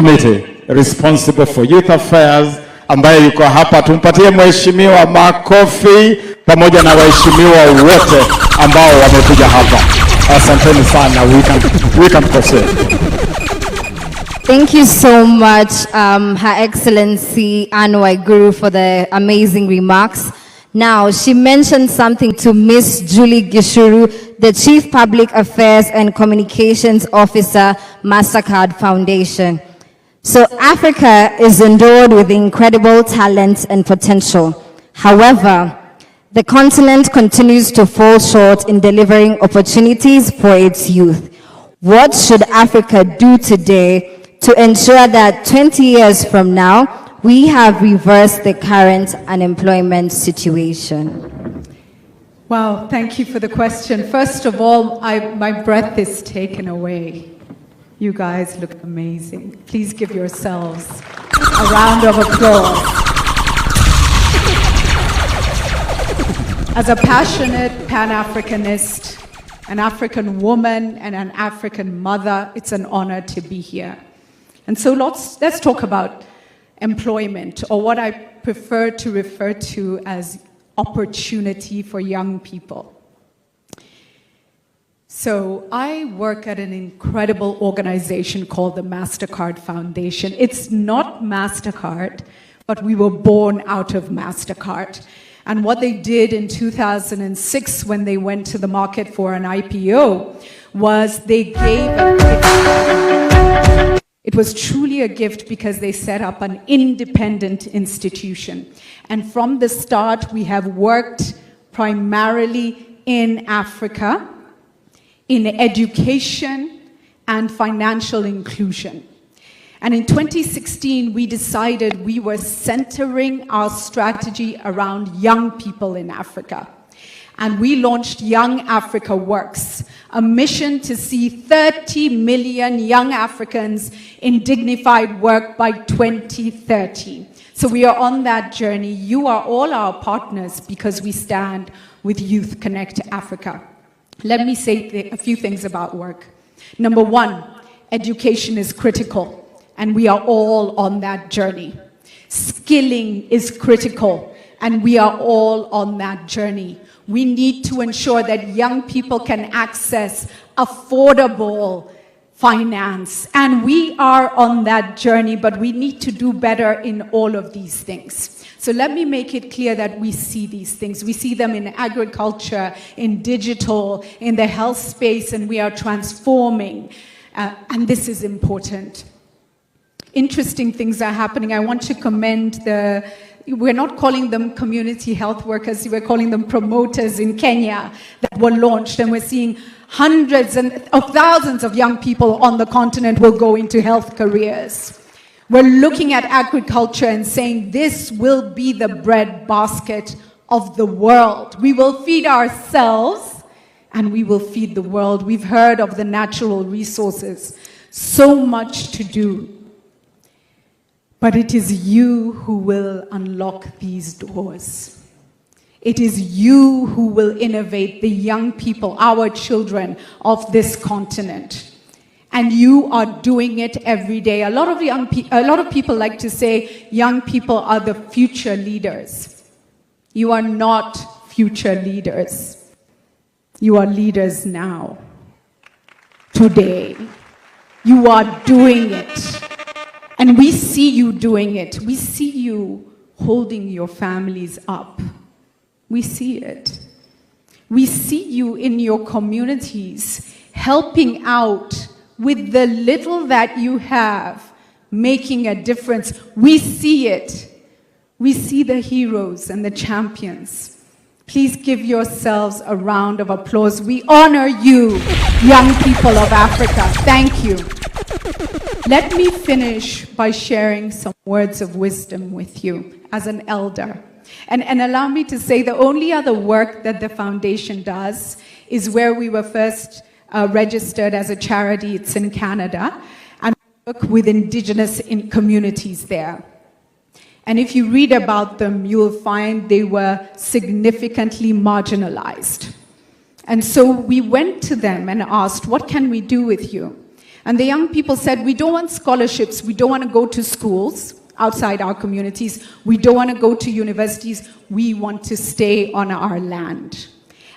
Committee responsible for youth affairs ambaye yuko hapa. Tumpatie mheshimiwa makofi pamoja na waheshimiwa wote ambao wamekuja hapa. Asanteni sana. We can proceed. Thank you so much, Her Excellency Anne Waiguru, for the amazing remarks. Now, she mentioned something to Miss Julie Gishuru, the Chief Public Affairs and Communications Officer, MasterCard Foundation. So Africa is endowed with incredible talent and potential. However, the continent continues to fall short in delivering opportunities for its youth. What should Africa do today to ensure that 20 years from now, we have reversed the current unemployment situation? Wow, thank you for the question. First of all, my breath is taken away. You guys look amazing. Please give yourselves a round of applause. As a passionate Pan-Africanist, an African woman and an African mother, it's an honor to be here. And so let's talk about employment, or what I prefer to refer to as opportunity for young people. So I work at an incredible organization called the MasterCard Foundation. It's not MasterCard, but we were born out of MasterCard. And what they did in 2006 when they went to the market for an IPO was they gave a gift. It was truly a gift because they set up an independent institution. And from the start, we have worked primarily in Africa, in education and financial inclusion. And in 2016, we decided we were centering our strategy around young people in Africa. And we launched Young Africa Works, a mission to see 30 million young Africans in dignified work by 2030. So we are on that journey. You are all our partners because we stand with Youth Connect Africa. Let me say a few things about work. Number one, education is critical, and we are all on that journey. Skilling is critical, and we are all on that journey. We need to ensure that young people can access affordable finance, and we are on that journey, but we need to do better in all of these things. So let me make it clear that we see these things. We see them in agriculture, in digital, in the health space, and we are transforming, and this is important. Interesting things are happening. I want to commend we're not calling them community health workers, we're calling them promoters in Kenya that were launched, and we're seeing hundreds of thousands of young people on the continent will go into health careers. We're looking at agriculture and saying this will be the bread basket of the world. We will feed ourselves and we will feed the world. We've heard of the natural resources, so much to do. But it is you who will unlock these doors. It is you who will innovate the young people, our children of this continent. And you are doing it every day. A lot of people like to say young people are the future leaders. You are not future leaders. You are leaders now, today. You are doing it. And we see you doing it. We see you holding your families up. We see it. We see you in your communities helping out with the little that you have, making a difference. We see it. We see the heroes and the champions. Please give yourselves a round of applause. We honor you, young people of Africa. Thank you. Let me finish by sharing some words of wisdom with you as an elder. And allow me to say the only other work that the foundation does is where we were first registered as a charity. It's in Canada, and we work with indigenous communities there. And if you read about them, you'll find they were significantly marginalized. And so we went to them and asked, what can we do with you? And the young people said, we don't want scholarships, we don't want to go to schools outside our communities, we don't want to go to universities, we want to stay on our land.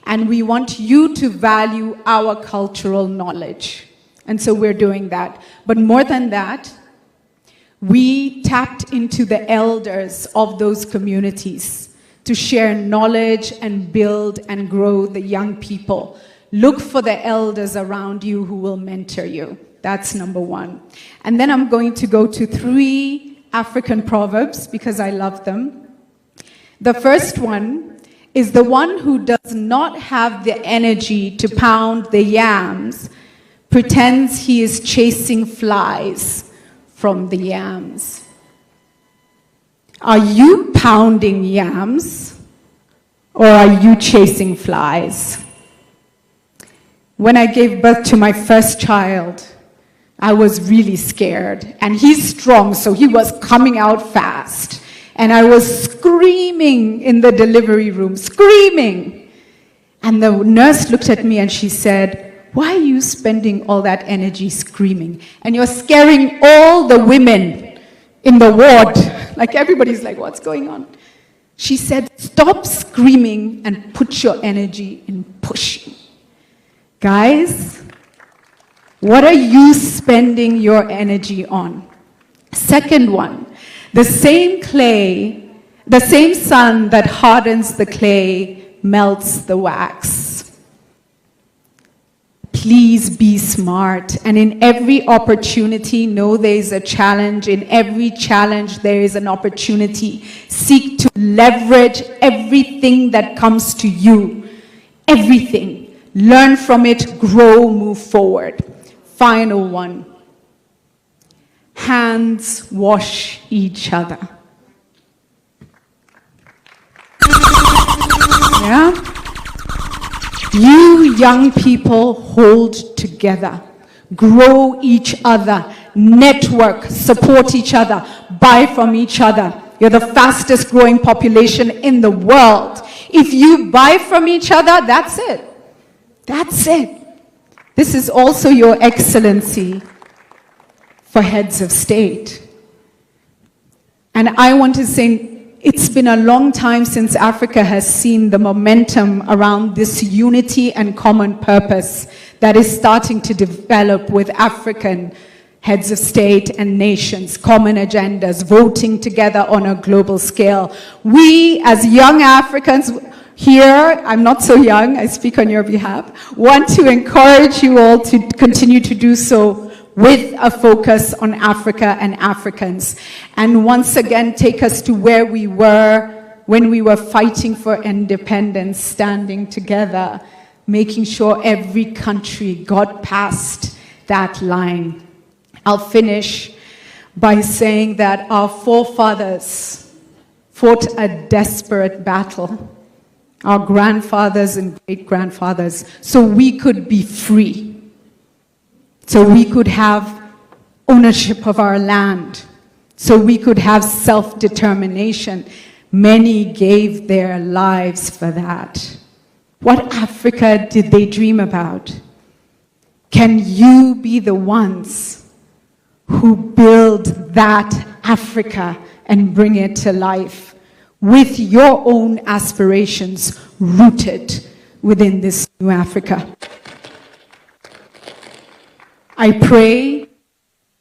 And we want you to value our cultural knowledge. And so we're doing that. But more than that, we tapped into the elders of those communities to share knowledge and build and grow the young people. Look for the elders around you who will mentor you. That's number one. And then I'm going to go to 3 African proverbs because I love them. The first one is the one who does not have the energy to pound the yams pretends he is chasing flies from the yams. Are you pounding yams or are you chasing flies? When I gave birth to my first child, I was really scared. And he's strong, so he was coming out fast. And I was screaming in the delivery room, screaming. And the nurse looked at me and she said, why are you spending all that energy screaming? And you're scaring all the women in the ward. Like everybody's like, what's going on? She said, stop screaming and put your energy in pushing. Guys, what are you spending your energy on? Second one, the same clay, the same sun that hardens the clay melts the wax. Please be smart, and in every opportunity, know there is a challenge. In every challenge, there is an opportunity. Seek to leverage everything that comes to you. Everything. Learn from it, grow, move forward. Final one. Hands wash each other. Yeah? You young people hold together, grow each other, network, support each other, buy from each other. You're the fastest growing population in the world. If you buy from each other, that's it. That's it. This is also your excellency for heads of state. And I want to say, it's been a long time since Africa has seen the momentum around this unity and common purpose that is starting to develop with African heads of state and nations, common agendas, voting together on a global scale. We, as young Africans here, I'm not so young, I speak on your behalf, want to encourage you all to continue to do so with a focus on Africa and Africans. And once again, take us to where we were when we were fighting for independence, standing together, making sure every country got past that line. I'll finish by saying that our forefathers fought a desperate battle, our grandfathers and great-grandfathers, so we could be free. So we could have ownership of our land, so we could have self-determination. Many gave their lives for that. What Africa did they dream about? Can you be the ones who build that Africa and bring it to life with your own aspirations rooted within this new Africa? I pray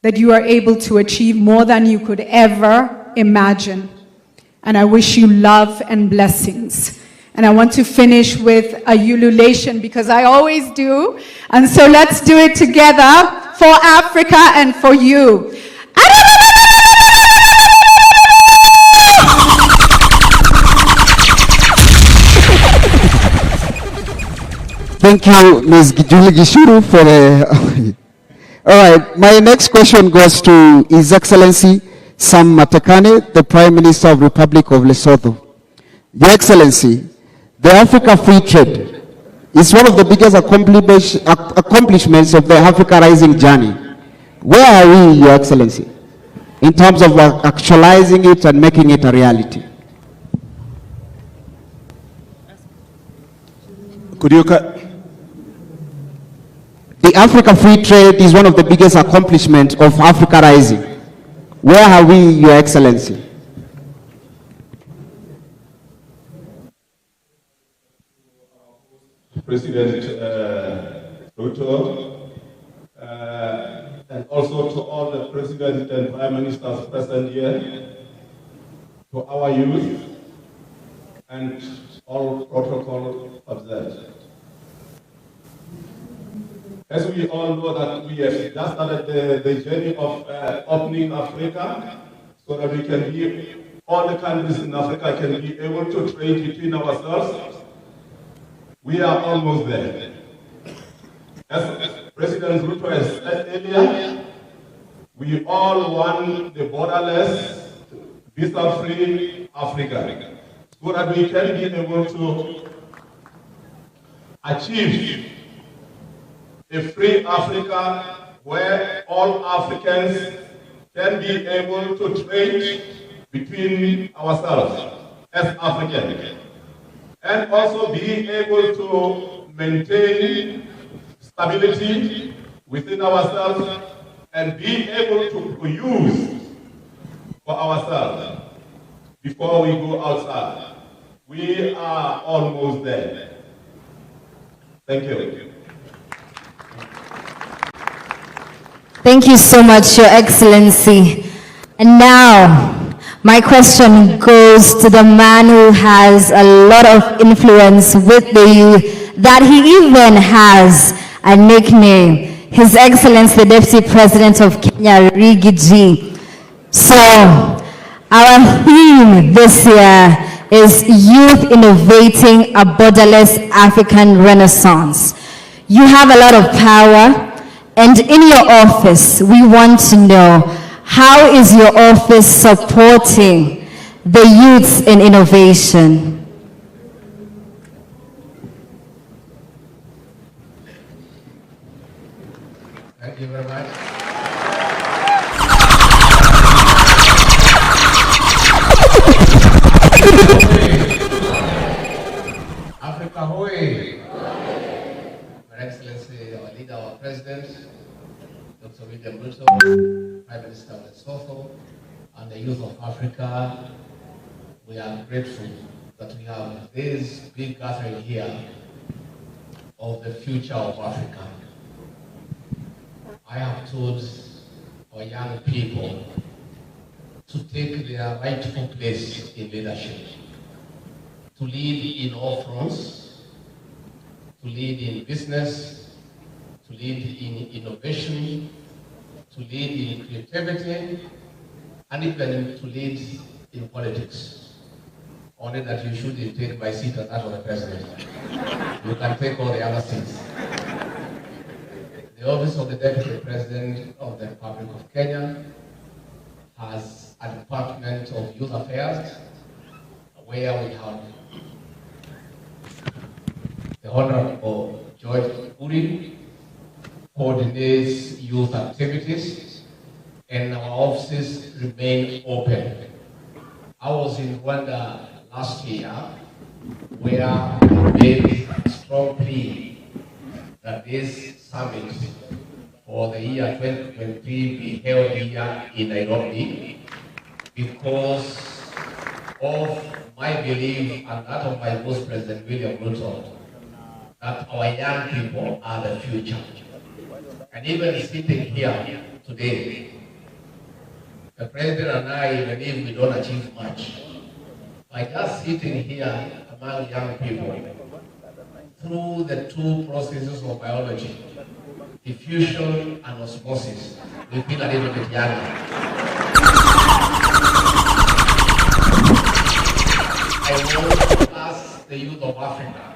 that you are able to achieve more than you could ever imagine. And I wish you love and blessings. And I want to finish with a ululation because I always do. And so let's do it together for Africa and for you. Thank you, Ms. Julie Gishuru, for the... All right, my next question goes to His Excellency Sam Matekane, the Prime Minister of the Republic of Lesotho. Your Excellency, the Africa Free Trade is one of the biggest accomplishments of the Africa Rising journey. Where are we, Your Excellency, in terms of actualizing it and making it a reality? Could you The Africa Free Trade is one of the biggest accomplishments of Africa Rising. Where are we, Your Excellency? President Ruto, and also to all the President and Prime Ministers present here, to our youth, and all protocol observed. As we all know that we have just started the journey of opening Africa, so that we can be, all the countries in Africa can be able to trade between ourselves. We are almost there. As President Ruto has said earlier, we all want the borderless, visa-free Africa, so that we can be able to achieve a free Africa where all Africans can be able to trade between ourselves as Africans, and also be able to maintain stability within ourselves and be able to produce for ourselves before we go outside. We are almost there. Thank you. Thank you so much, Your Excellency. And now, my question goes to the man who has a lot of influence with the youth, that he even has a nickname, His Excellency the Deputy President of Kenya, Rigiji. So, our theme this year is Youth Innovating a Borderless African Renaissance. You have a lot of power, and in your office, we want to know, how is your office supporting the youths in innovation? Thank you very much. Africa Hoy! Your Excellency, our leader, our President, Dr. William Ruto, Prime Minister of Lesotho, and the youth of Africa, we are grateful that we have this big gathering here of the future of Africa. I have told our young people to take their rightful place in leadership, to lead in all fronts, to lead in business, to lead in innovation, to lead in creativity, and even to lead in politics. Only that you shouldn't take my seat as that of the president. You can take all the other seats. The office of the Deputy President of the Republic of Kenya has a Department of Youth Affairs, where we have the Honorable George Uri, coordinates youth activities, and our offices remain open. I was in Rwanda last year, where we made a strong plea that this summit for the year 2020 be held here in Nairobi, because of my belief and that of my Vice President William Ruto, that our young people are the future. And even sitting here today, the President and I believe we don't achieve much. By just sitting here among young people, through the two processes of biology, diffusion and osmosis, we feel a little bit younger. I want to ask the youth of Africa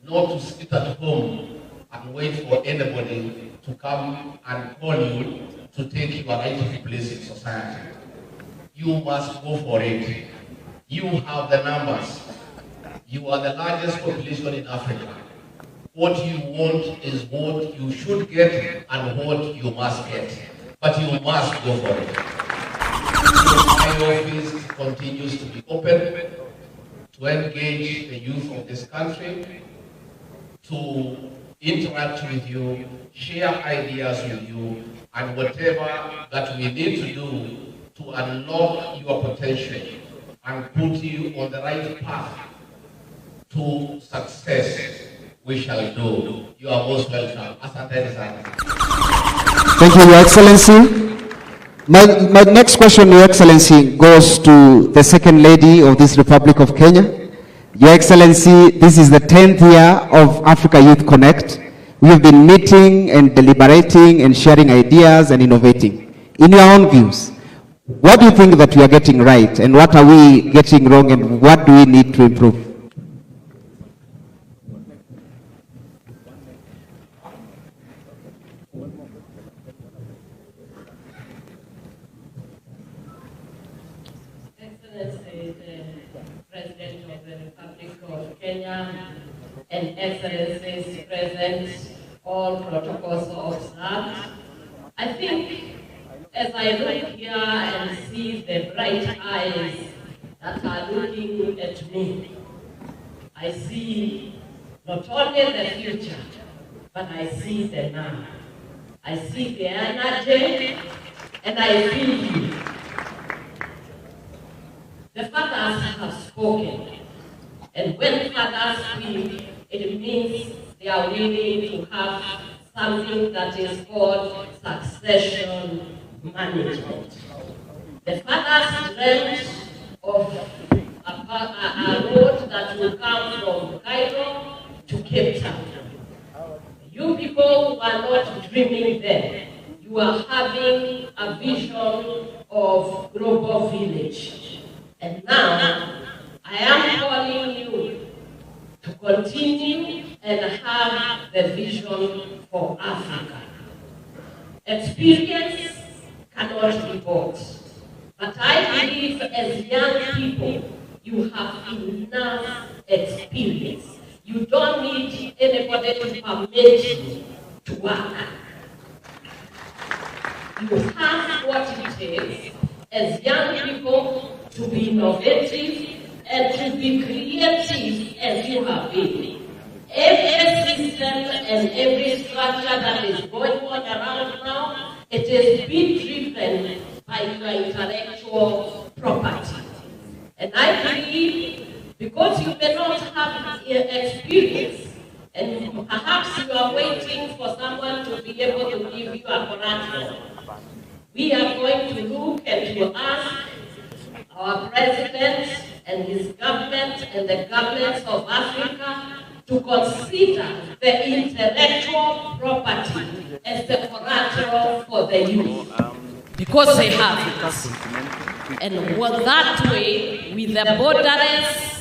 not to sit at home and wait for anybody to come and call you to take your rightful place in society. You must go for it. You have the numbers. You are the largest population in Africa. What you want is what you should get and what you must get. But you must go for it. My office continues to be open to engage the youth of this country, to interact with you, share ideas with you, and whatever that we need to do to unlock your potential and put you on the right path to success, we shall do. You are most welcome. Asante sana. Thank you, Your Excellency. My next question, Your Excellency, goes to the Second Lady of this Republic of Kenya. Your Excellency, this is the 10th year of Africa Youth Connect. We have been meeting and deliberating and sharing ideas and innovating. In your own views, what do you think that we are getting right, and what are we getting wrong, and what do we need to improve? Excellency, the President of the Republic of Kenya, and Excellencies present, all protocols observed. I think as I look here and see the bright eyes that are looking at me, I see not only the future, but I see the now. I see the energy, and I feel you. The fathers have spoken, and when fathers speak, it means they are willing to have something that is called succession management. The fathers dreamt of a road that will come from Cairo to Cape Town. You people are not dreaming there. You are having a vision of global village. And now, I am calling you to continue and have the vision for Africa. Experience cannot be bought. But I believe as young people, you have enough experience. You don't need anybody to permit you to work. You have what it takes as young people to be innovative and to be creative as you have been. Every system and every structure that is going on around now, it is being driven by your intellectual property. And I believe because you may not have experience, and perhaps you are waiting for someone to be able to give you a collateral, we are going to look and to ask our president and his government and the governments of Africa to consider the intellectual property as the collateral for the youth. Because they have it. And well, that way, with the borderless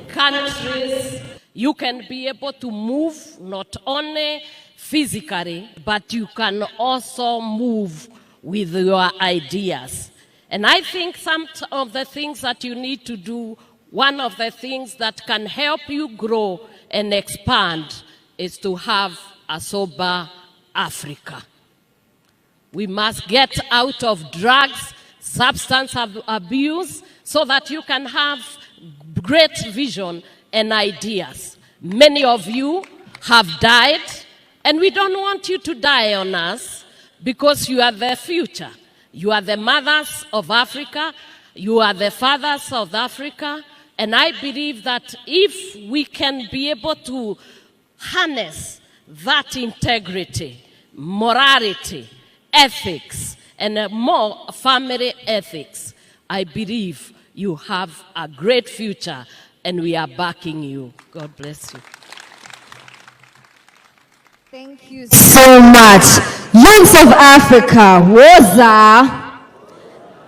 countries, you can be able to move not only physically, but you can also move with your ideas. And I think some of the things that you need to do, one of the things that can help you grow and expand is to have a sober Africa. We must get out of drugs, substance abuse, so that you can have great vision and ideas. Many of you have died, and we don't want you to die on us because you are the future. You are the mothers of Africa. You are the fathers of Africa. And I believe that if we can be able to harness that integrity, morality, ethics, and more family ethics, I believe you have a great future, and we are backing you. God bless you. Thank you so much. Youths of Africa, Woza.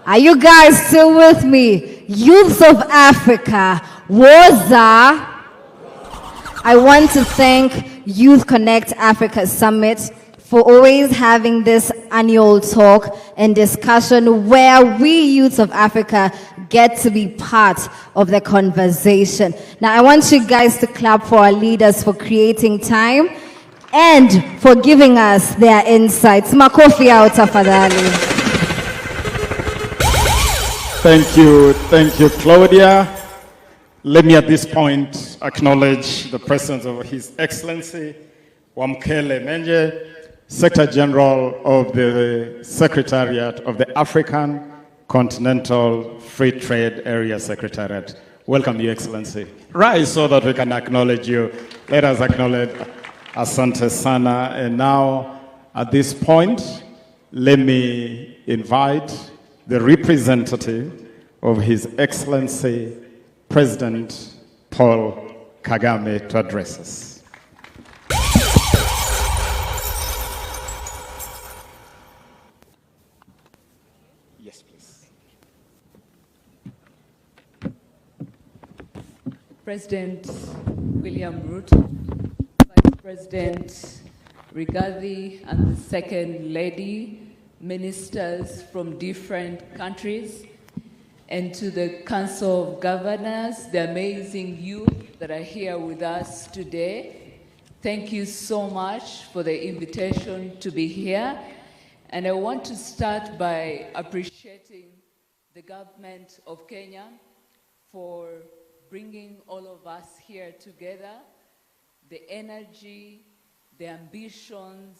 Are you guys still with me? Youths of Africa, Woza. I want to thank Youth Connect Africa Summit for always having this annual talk and discussion where we youths of Africa get to be part of the conversation. Now, I want you guys to clap for our leaders for creating time and for giving us their insights. Makofi out, tafadhali. Thank you, Claudia. Let me at this point acknowledge the presence of His Excellency Wamkele Menje, Secretary General of the Secretariat of the African Continental Free Trade Area Secretariat. Welcome, Your Excellency. Rise so that we can acknowledge you. Let us acknowledge Asante Sana. And now, at this point, let me invite the representative of His Excellency President Paul Kagame to address us. Yes, please. President William Ruto, Vice President Rigathi, and the Second Lady, ministers from different countries, and to the Council of Governors, the amazing youth that are here with us today. Thank you so much for the invitation to be here. And I want to start by appreciating the government of Kenya for bringing all of us here together, the energy, the ambitions,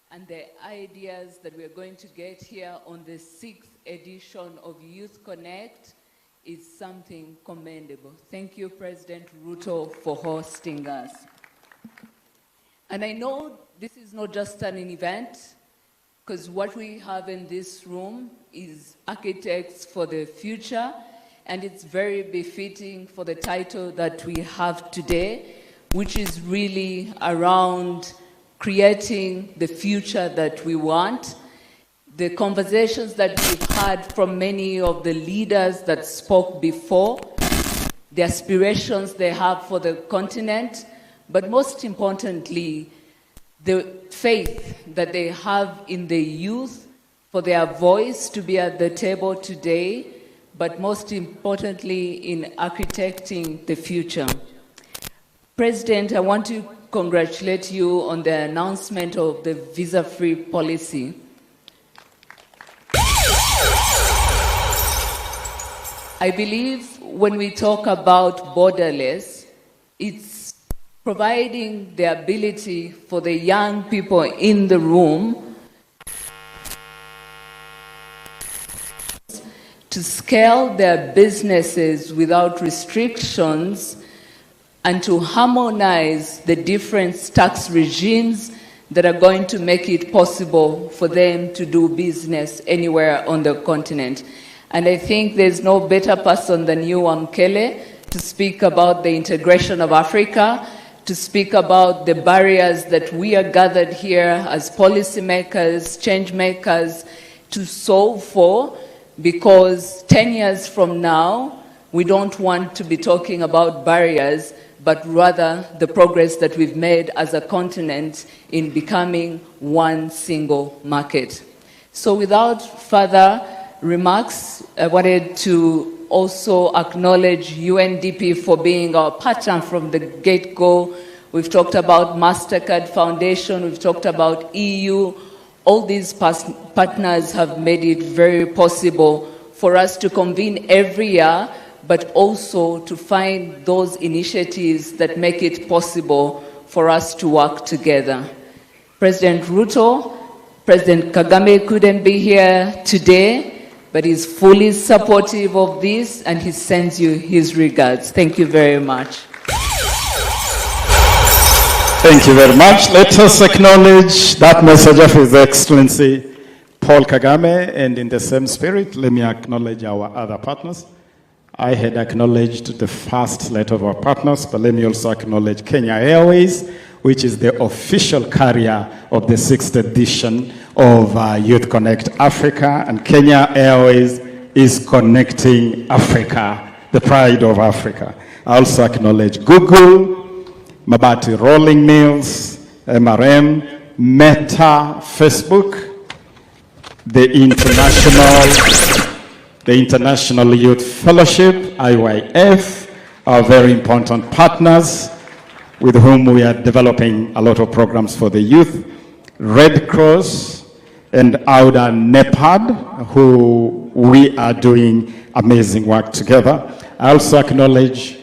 and the ideas that we're going to get here on the 6th edition of Youth Connect is something commendable. Thank you, President Ruto, for hosting us. And I know this is not just an event, because what we have in this room is architects for the future, and it's very befitting for the title that we have today, which is really around creating the future that we want. The conversations that we've had from many of the leaders that spoke before, the aspirations they have for the continent, but most importantly, the faith that they have in the youth for their voice to be at the table today, but most importantly in architecting the future. President, I want to congratulate you on the announcement of the visa-free policy. I believe when we talk about borderless, it's providing the ability for the young people in the room to scale their businesses without restrictions and to harmonize the different tax regimes that are going to make it possible for them to do business anywhere on the continent. And I think there's no better person than you, Wamkele, to speak about the integration of Africa, to speak about the barriers that we are gathered here as policymakers, change makers, to solve for, because 10 years from now, we don't want to be talking about barriers, but rather the progress that we've made as a continent in becoming one single market. So without further remarks, I wanted to also acknowledge UNDP for being our partner from the get-go. We've talked about MasterCard Foundation, we've talked about EU. All these partners have made it very possible for us to convene every year, but also to find those initiatives that make it possible for us to work together. President Ruto, President Kagame couldn't be here today, but he's fully supportive of this and he sends you his regards. Thank you very much. Thank you very much. Let us acknowledge that message of His Excellency Paul Kagame, and in the same spirit, let me acknowledge our other partners. I had acknowledged the first set of our partners, but let me also acknowledge Kenya Airways, which is the official carrier of the 6th edition of Youth Connect Africa, and Kenya Airways is connecting Africa, the pride of Africa. I also acknowledge Google, Mabati Rolling Mills, MRM, Meta, Facebook, the International Youth Fellowship, IYF, our very important partners with whom we are developing a lot of programs for the youth, Red Cross, and Auda NEPAD, who we are doing amazing work together. I also acknowledge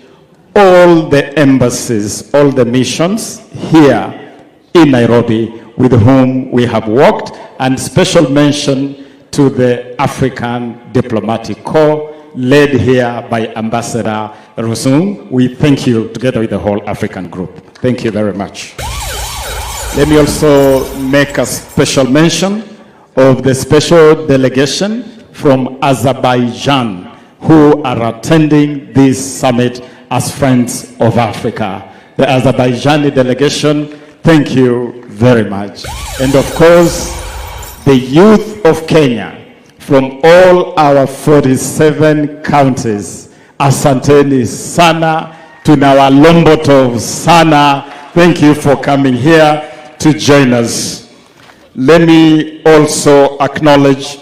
all the embassies, all the missions here in Nairobi with whom we have worked, and special mention to the African Diplomatic Corps led here by Ambassador Rusung. We thank you together with the whole African group. Thank you very much. Let me also make a special mention of the special delegation from Azerbaijan who are attending this summit as Friends of Africa. The Azerbaijani delegation, thank you very much. And of course, the youth of Kenya from all our 47 counties, asanteni sana, tunawalombotov sana. Thank you for coming here to join us. Let me also acknowledge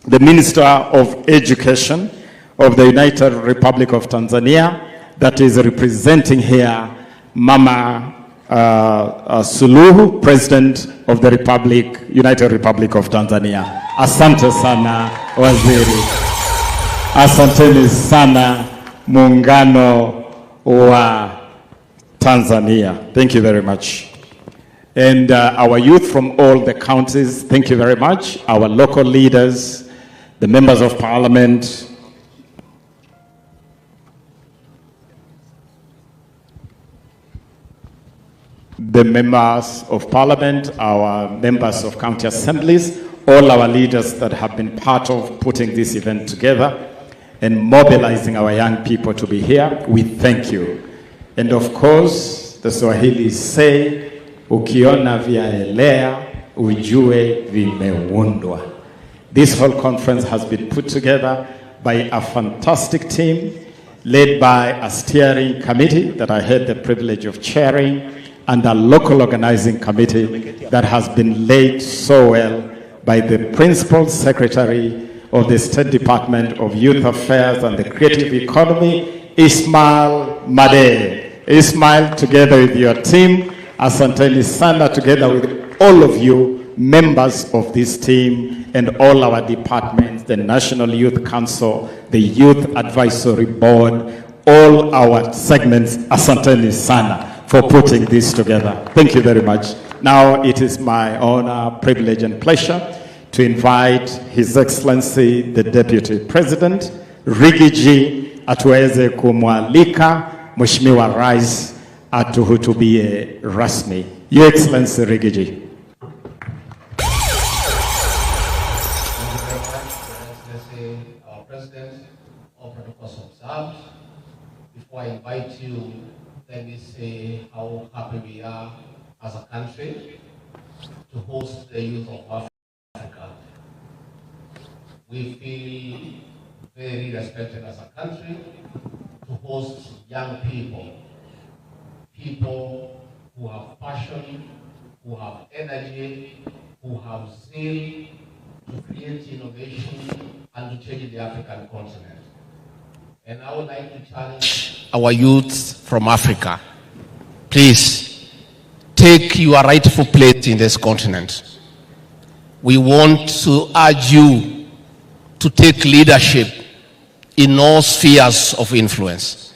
the Minister of Education of the United Republic of Tanzania that is representing here Mama Suluhu, President of the United Republic of Tanzania. Asante sana waziri. Asanteni sana muungano wa Tanzania. Thank you very much. And our youth from all the counties, thank you very much. Our local leaders, the members of parliament, our members of county assemblies, all our leaders that have been part of putting this event together and mobilizing our young people to be here, we thank you. And of course, the Swahili say, ukiona vyaelea, ujue vimeundwa. This whole conference has been put together by a fantastic team led by a steering committee that I had the privilege of chairing, and a local organizing committee that has been led so well by the Principal Secretary of the State Department of Youth Affairs and the Creative Economy, Ismail Made. Ismail, together with your team, asanteni sana, together with all of you, members of this team, and all our departments, the National Youth Council, the Youth Advisory Board, all our segments, asanteni sana for putting this together. Thank you very much. Now it is my honor, privilege, and pleasure to invite His Excellency the Deputy President Rigiji atuweze kumwalika Mheshimiwa Rais atuhutubie rasmi. Your Excellency Rigiji. Thank you very much, Your Excellency, our President, all protocols observed. Before I invite you, let me say how happy we are as a country to host the youth of Africa. We feel very respected as a country to host young people, people who have passion, who have energy, who have zeal to create innovation and to change the African continent. And I would like to challenge our youth from Africa. Please, take your rightful place in this continent. We want to urge you to take leadership in all spheres of influence,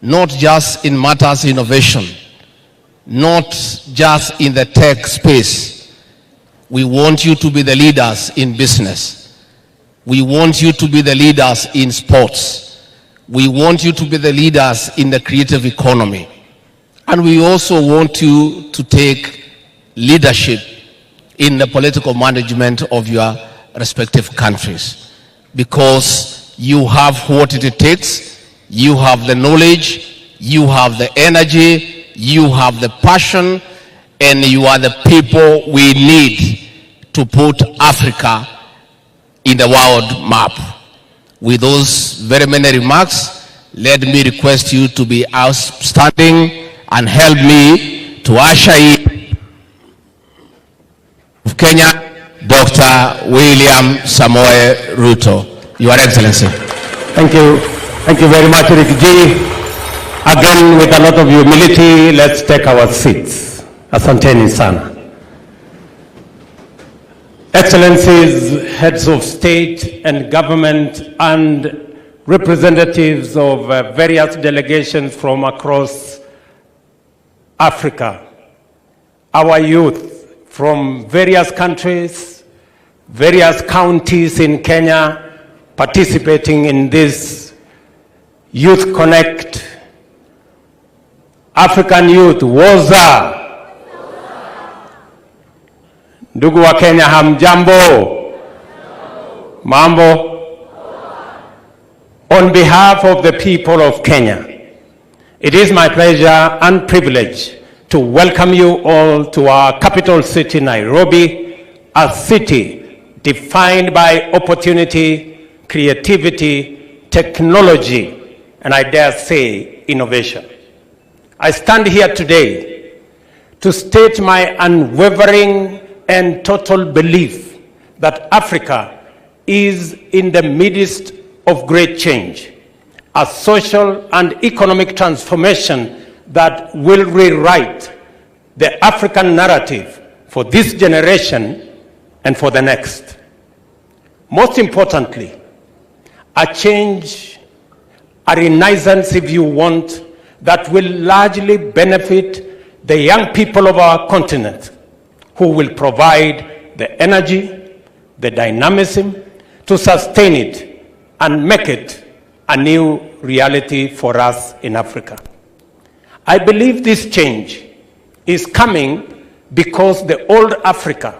not just in matters of innovation, not just in the tech space. We want you to be the leaders in business. We want you to be the leaders in sports. We want you to be the leaders in the creative economy. And we also want you to take leadership in the political management of your respective countries, because you have what it takes, you have the knowledge, you have the energy, you have the passion, and you are the people we need to put Africa in the world map. With those very many remarks, let me request you to be outstanding and help me to usher in of Kenya, Dr. William Samoei Ruto. Your Excellency. Thank you. Thank you very much, Kicc. Again, with a lot of humility, let's take our seats. Asanteni sana. Excellencies, heads of state and government, and representatives of various delegations from across Africa, our youth from various countries, various counties in Kenya participating in this Youth Connect. African youth, woza. Ndugu wa Kenya, hamjambo? Mambo? On behalf of the people of Kenya, it is my pleasure and privilege to welcome you all to our capital city, Nairobi, a city defined by opportunity, creativity, technology, and I dare say, innovation. I stand here today to state my unwavering and total belief that Africa is in the midst of great change, a social and economic transformation that will rewrite the African narrative for this generation and for the next. Most importantly, a change, a renaissance, if you want, that will largely benefit the young people of our continent, who will provide the energy, the dynamism to sustain it and make it a new reality for us in Africa. I believe this change is coming because the old Africa,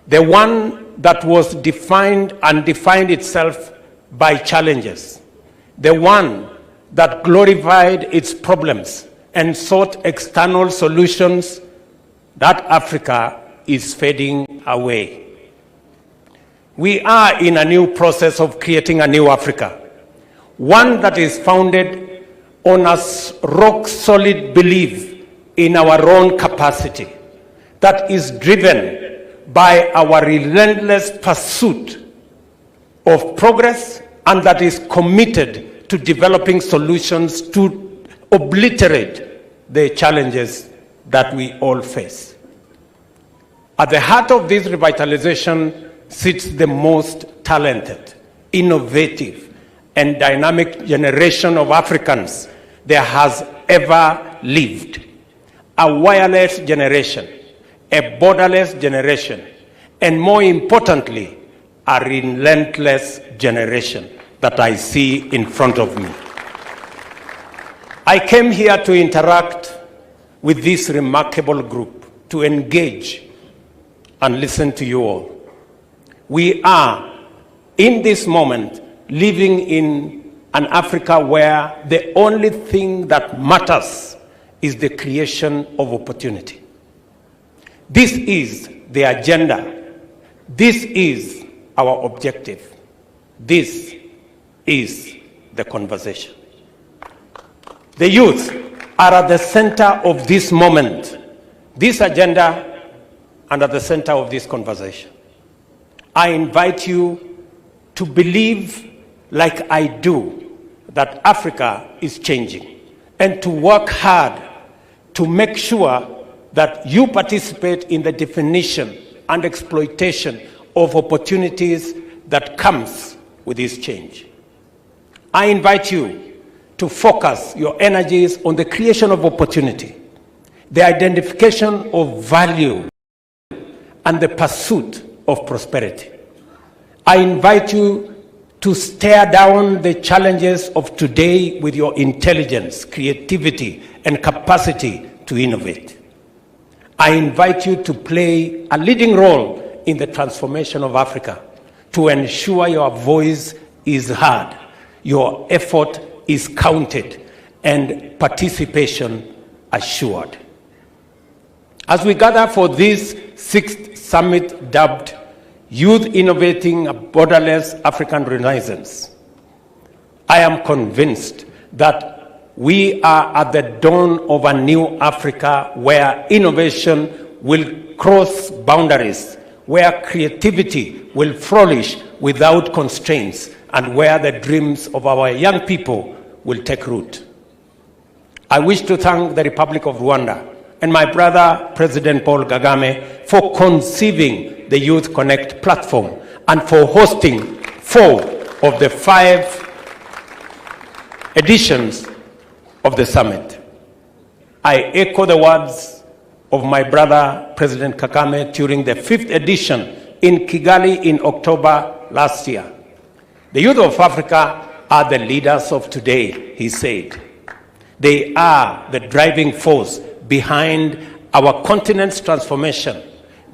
the one that was defined and defined itself by challenges, the one that glorified its problems and sought external solutions, that Africa is fading away. We are in a new process of creating a new Africa, one that is founded on a rock-solid belief in our own capacity, that is driven by our relentless pursuit of progress, and that is committed to developing solutions to obliterate the challenges that we all face. At the heart of this revitalization sits the most talented, innovative, and dynamic generation of Africans there has ever lived. A wireless generation, a borderless generation, and more importantly, a relentless generation that I see in front of me. I came here to interact with this remarkable group, to engage and listen to you all. We are, in this moment, living in an Africa where the only thing that matters is the creation of opportunity. This is the agenda. This is our objective. This is the conversation. The youth are at the center of this moment, this agenda, and at the center of this conversation. I invite you to believe, like I do, that Africa is changing, and to work hard to make sure that you participate in the definition and exploitation of opportunities that comes with this change. I invite you to focus your energies on the creation of opportunity, the identification of value, and the pursuit of prosperity. I invite you to stare down the challenges of today with your intelligence, creativity, and capacity to innovate. I invite you to play a leading role in the transformation of Africa, to ensure your voice is heard, your effort is counted, and participation assured. As we gather for this 6th summit dubbed Youth Innovating a Borderless African Renaissance, I am convinced that we are at the dawn of a new Africa where innovation will cross boundaries, where creativity will flourish without constraints, and where the dreams of our young people will take root. I wish to thank the Republic of Rwanda and my brother, President Paul Kagame, for conceiving the Youth Connect platform and for hosting 4 of the 5 editions of the summit. I echo the words of my brother, President Kagame, during the 5th edition in Kigali in October last year. The youth of Africa are the leaders of today, he said. They are the driving force behind our continent's transformation,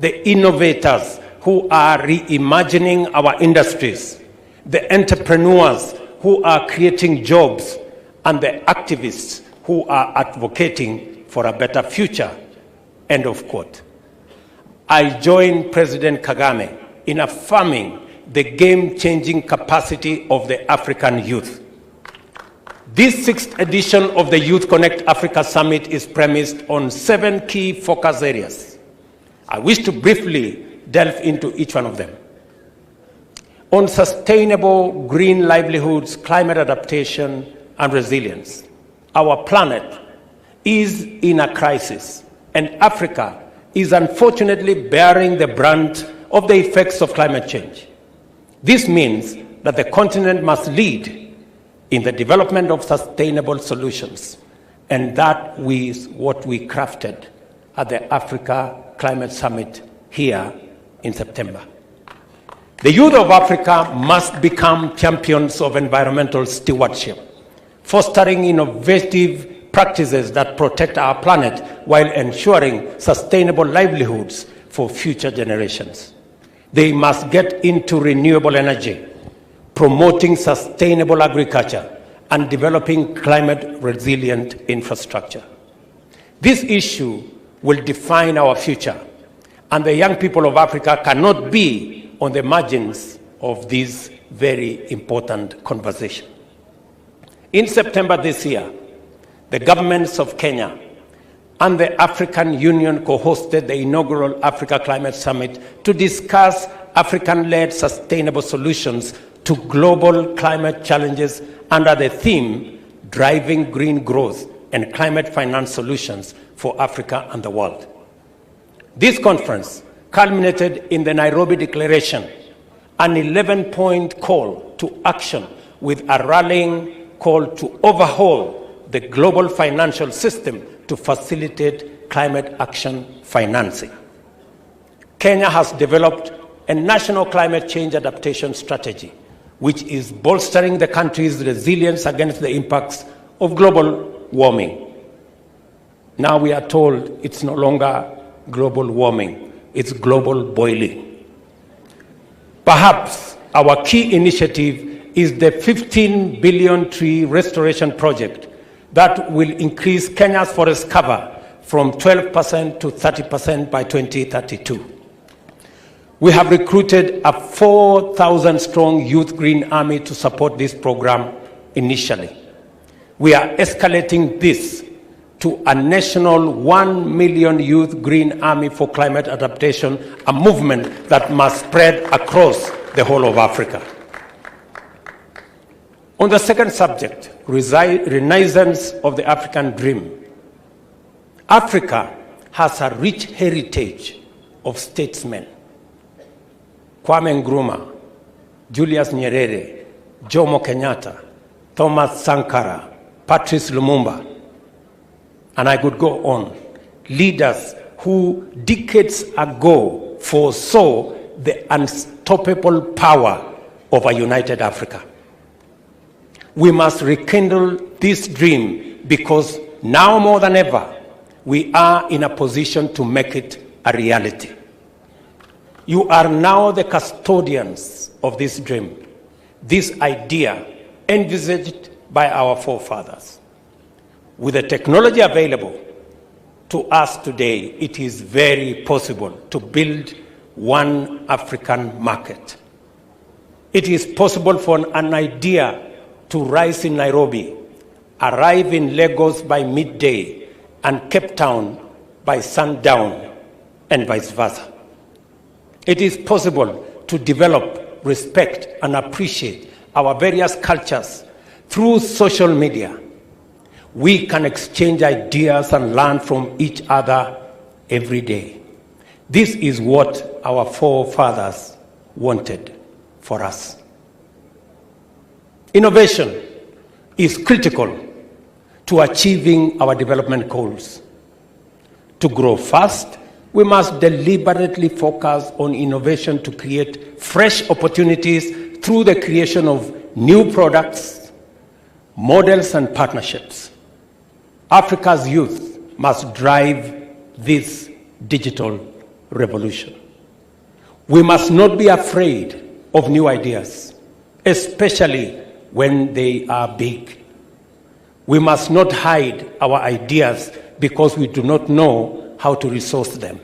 the innovators who are reimagining our industries, the entrepreneurs who are creating jobs, and the activists who are advocating for a better future. End of quote. I join President Kagame in affirming the game-changing capacity of the African youth. This 6th edition of the Youth Connect Africa Summit is premised on 7 key focus areas. I wish to briefly delve into each one of them. On sustainable green livelihoods, climate adaptation, and resilience. Our planet is in a crisis, and Africa is unfortunately bearing the brunt of the effects of climate change. This means that the continent must lead in the development of sustainable solutions, and that is what we crafted at the Africa Climate Summit here in September. The youth of Africa must become champions of environmental stewardship, fostering innovative practices that protect our planet while ensuring sustainable livelihoods for future generations. They must get into renewable energy, promoting sustainable agriculture, and developing climate-resilient infrastructure. This issue will define our future, and the young people of Africa cannot be on the margins of this very important conversation. In September this year, the governments of Kenya and the African Union co-hosted the inaugural Africa Climate Summit to discuss African-led sustainable solutions to global climate challenges under the theme, Driving Green Growth and Climate Finance Solutions for Africa and the World. This conference culminated in the Nairobi Declaration, an 11-point call to action with a rallying call to overhaul the global financial system to facilitate climate action financing. Kenya has developed a national climate change adaptation strategy, which is bolstering the country's resilience against the impacts of global warming. Now we are told it's no longer global warming, it's global boiling. Perhaps our key initiative is the 15 billion tree restoration project that will increase Kenya's forest cover from 12% to 30% by 2032. We have recruited a 4,000-strong youth green army to support this program initially. We are escalating this to a national 1 million youth green army for climate adaptation, a movement that must spread across the whole of Africa. On the second subject, renaissance of the African dream. Africa has a rich heritage of statesmen. Kwame Nkrumah, Julius Nyerere, Jomo Kenyatta, Thomas Sankara, Patrice Lumumba, and I could go on. Leaders who decades ago foresaw the unstoppable power of a united Africa. We must rekindle this dream because now more than ever, we are in a position to make it a reality. You are now the custodians of this dream, this idea envisaged by our forefathers. With the technology available to us today, it is very possible to build one African market. It is possible for an idea to rise in Nairobi, arrive in Lagos by midday, and Cape Town by sundown, and vice versa. It is possible to develop, respect, and appreciate our various cultures through social media. We can exchange ideas and learn from each other every day. This is what our forefathers wanted for us. Innovation is critical to achieving our development goals. To grow fast, we must deliberately focus on innovation to create fresh opportunities through the creation of new products, models, and partnerships. Africa's youth must drive this digital revolution. We must not be afraid of new ideas, especially when they are big. We must not hide our ideas because we do not know how to resource them.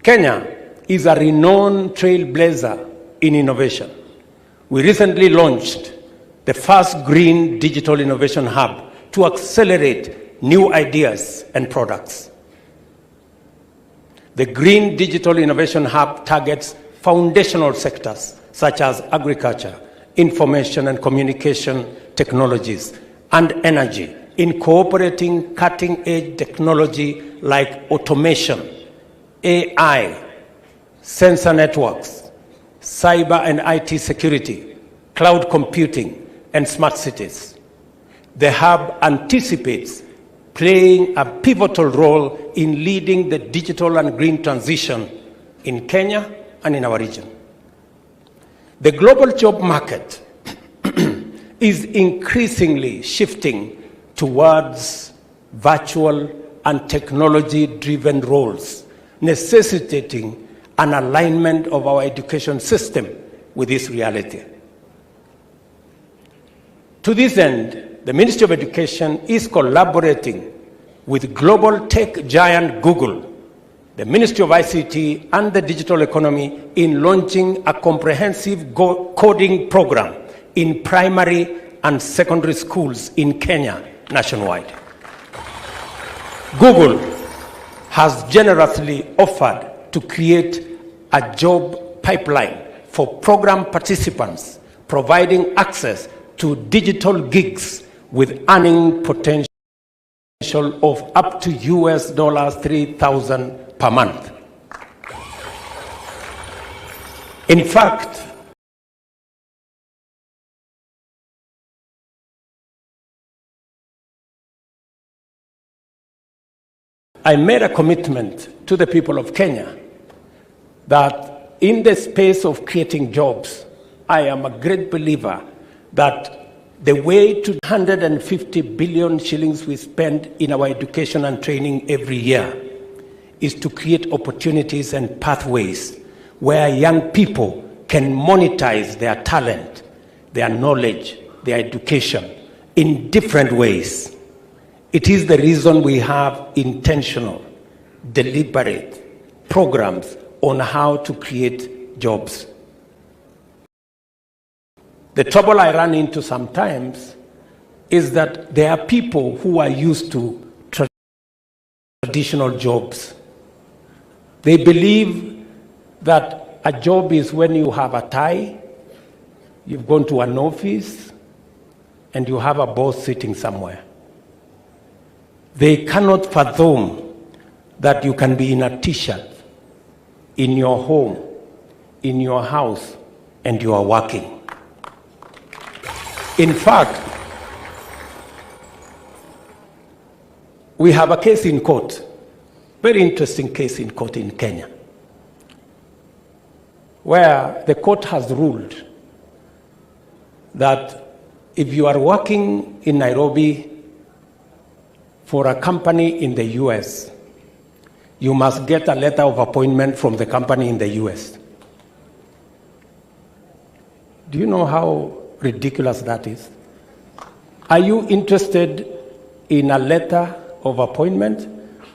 Kenya is a renowned trailblazer in innovation. We recently launched the first green digital innovation hub to accelerate new ideas and products. The Green Digital Innovation Hub targets foundational sectors such as agriculture, information and communication technologies, and energy, incorporating cutting-edge technology like automation, AI, sensor networks, cyber and IT security, cloud computing, and smart cities. The hub anticipates playing a pivotal role in leading the digital and green transition in Kenya and in our region. The global job market is increasingly shifting towards virtual and technology-driven roles, necessitating an alignment of our education system with this reality. To this end, the Ministry of Education is collaborating with global tech giant Google, the Ministry of ICT, and the digital economy in launching a comprehensive coding program in primary and secondary schools in Kenya nationwide. Google has generously offered to create a job pipeline for program participants, providing access to digital gigs with earning potential of up to US $3,000 per month. In fact, I made a commitment to the people of Kenya that in the space of creating jobs, I am a great believer that the way to 150 billion shillings we spend in our education and training every year is to create opportunities and pathways where young people can monetize their talent, their knowledge, their education in different ways. It is the reason we have intentional, deliberate programs on how to create jobs. The trouble I run into sometimes is that there are people who are used to traditional jobs. They believe that a job is when you have a tie, you've gone to an office, and you have a boss sitting somewhere. They cannot fathom that you can be in a t-shirt, in your home, in your house, and you are working. In fact, we have a case in court, very interesting case in court in Kenya, where the court has ruled that if you are working in Nairobi for a company in the US, you must get a letter of appointment from the company in the US. Do you know how ridiculous that is? Are you interested in a letter of appointment,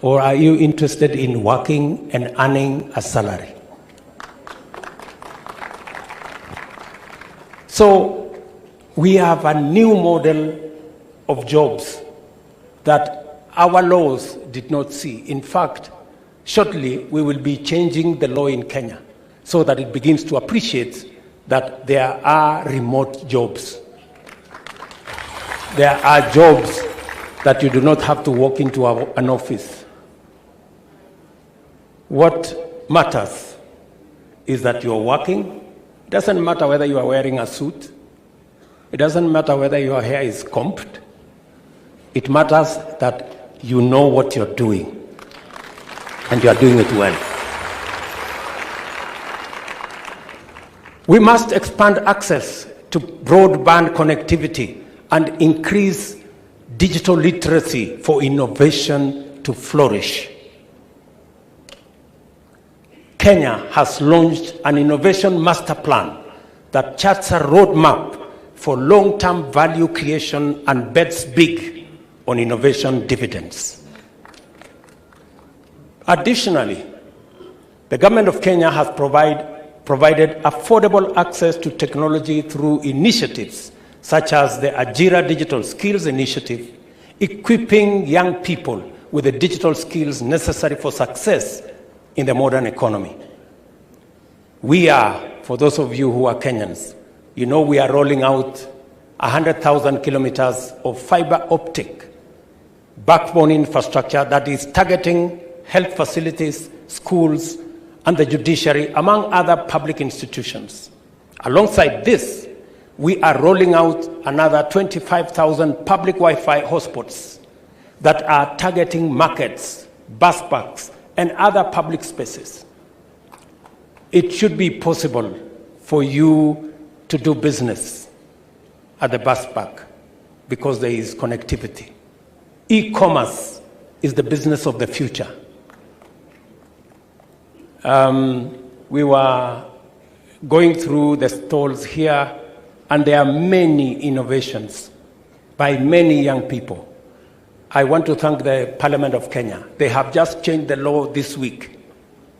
or are you interested in working and earning a salary? So we have a new model of jobs that our laws did not see. In fact, shortly we will be changing the law in Kenya so that it begins to appreciate that there are remote jobs. There are jobs that you do not have to walk into an office. What matters is that you're working. It doesn't matter whether you are wearing a suit. It doesn't matter whether your hair is combed. It matters that you know what you're doing, and you are doing it well. We must expand access to broadband connectivity and increase digital literacy for innovation to flourish. Kenya has launched an innovation master plan that charts a roadmap for long-term value creation and bets big on innovation dividends. Additionally, the government of Kenya has provided affordable access to technology through initiatives such as the Ajira Digital Skills Initiative, equipping young people with the digital skills necessary for success in the modern economy. We are, for those of you who are Kenyans, you know we are rolling out 100,000 kilometers of fiber optic backbone infrastructure that is targeting health facilities, schools, and the judiciary, among other public institutions. Alongside this, we are rolling out another 25,000 public Wi-Fi hotspots that are targeting markets, bus parks, and other public spaces. It should be possible for you to do business at the bus park because there is connectivity. E-commerce is the business of the future. We were going through the stalls here, and there are many innovations by many young people. I want to thank the Parliament of Kenya. They have just changed the law this week.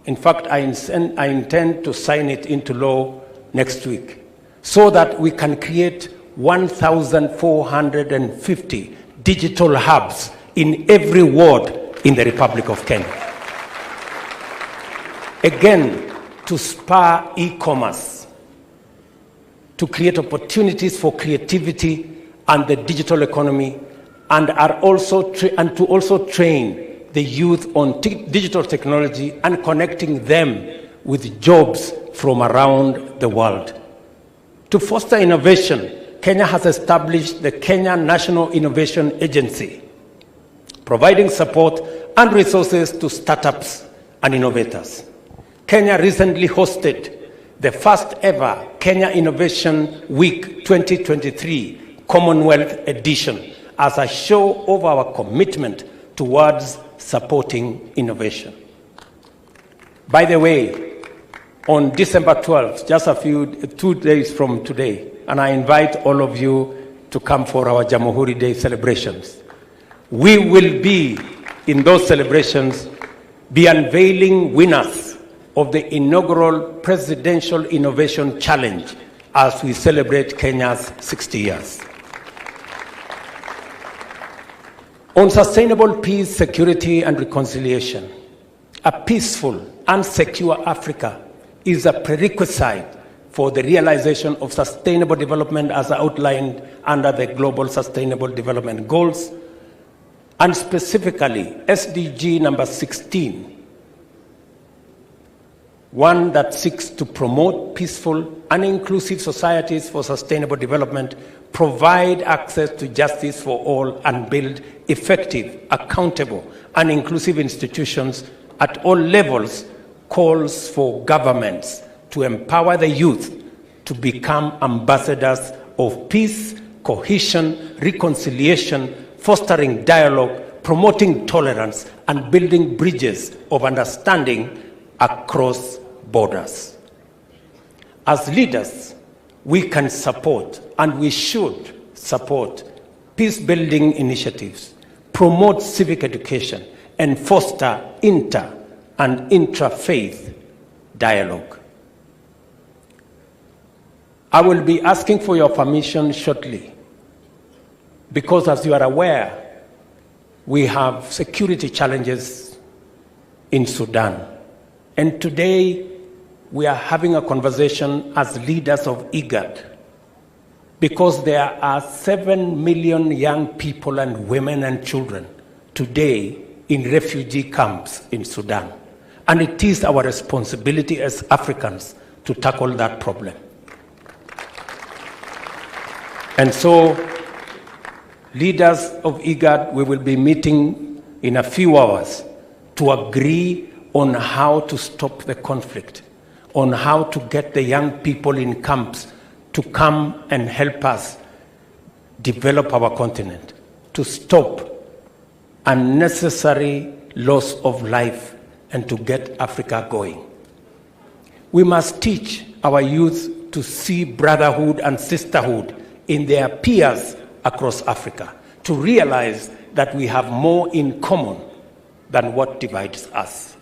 In fact, I intend to sign it into law next week so that we can create 1,450 digital hubs in every ward in the Republic of Kenya. Again, to spur e-commerce, to create opportunities for creativity and the digital economy, and to also train the youth on digital technology and connecting them with jobs from around the world. To foster innovation, Kenya has established the Kenya National Innovation Agency, providing support and resources to startups and innovators. Kenya recently hosted the first ever Kenya Innovation Week 2023 Commonwealth Edition as a show of our commitment towards supporting innovation. By the way, on December 12th, just 2 days from today, and I invite all of you to come for our Jamhuri Day celebrations. We will be, in those celebrations, be unveiling winners of the inaugural Presidential Innovation Challenge as we celebrate Kenya's 60 years. On sustainable peace, security, and reconciliation, a peaceful and secure Africa is a prerequisite for the realization of sustainable development as outlined under the Global Sustainable Development Goals, and specifically SDG number 16, one that seeks to promote peaceful and inclusive societies for sustainable development, provide access to justice for all, and build effective, accountable, and inclusive institutions at all levels, calls for governments to empower the youth to become ambassadors of peace, cohesion, reconciliation, fostering dialogue, promoting tolerance, and building bridges of understanding across borders. As leaders, we can support, and we should support, peace-building initiatives, promote civic education, and foster inter- and intra-faith dialogue. I will be asking for your permission shortly, because as you are aware, we have security challenges in Sudan. And today, we are having a conversation as leaders of IGAD, because there are 7 million young people and women and children today in refugee camps in Sudan. And it is our responsibility as Africans to tackle that problem. And so, leaders of IGAD, we will be meeting in a few hours to agree on how to stop the conflict, on how to get the young people in camps to come and help us develop our continent, to stop unnecessary loss of life and to get Africa going. We must teach our youth to see brotherhood and sisterhood in their peers across Africa, to realize that we have more in common than what divides us.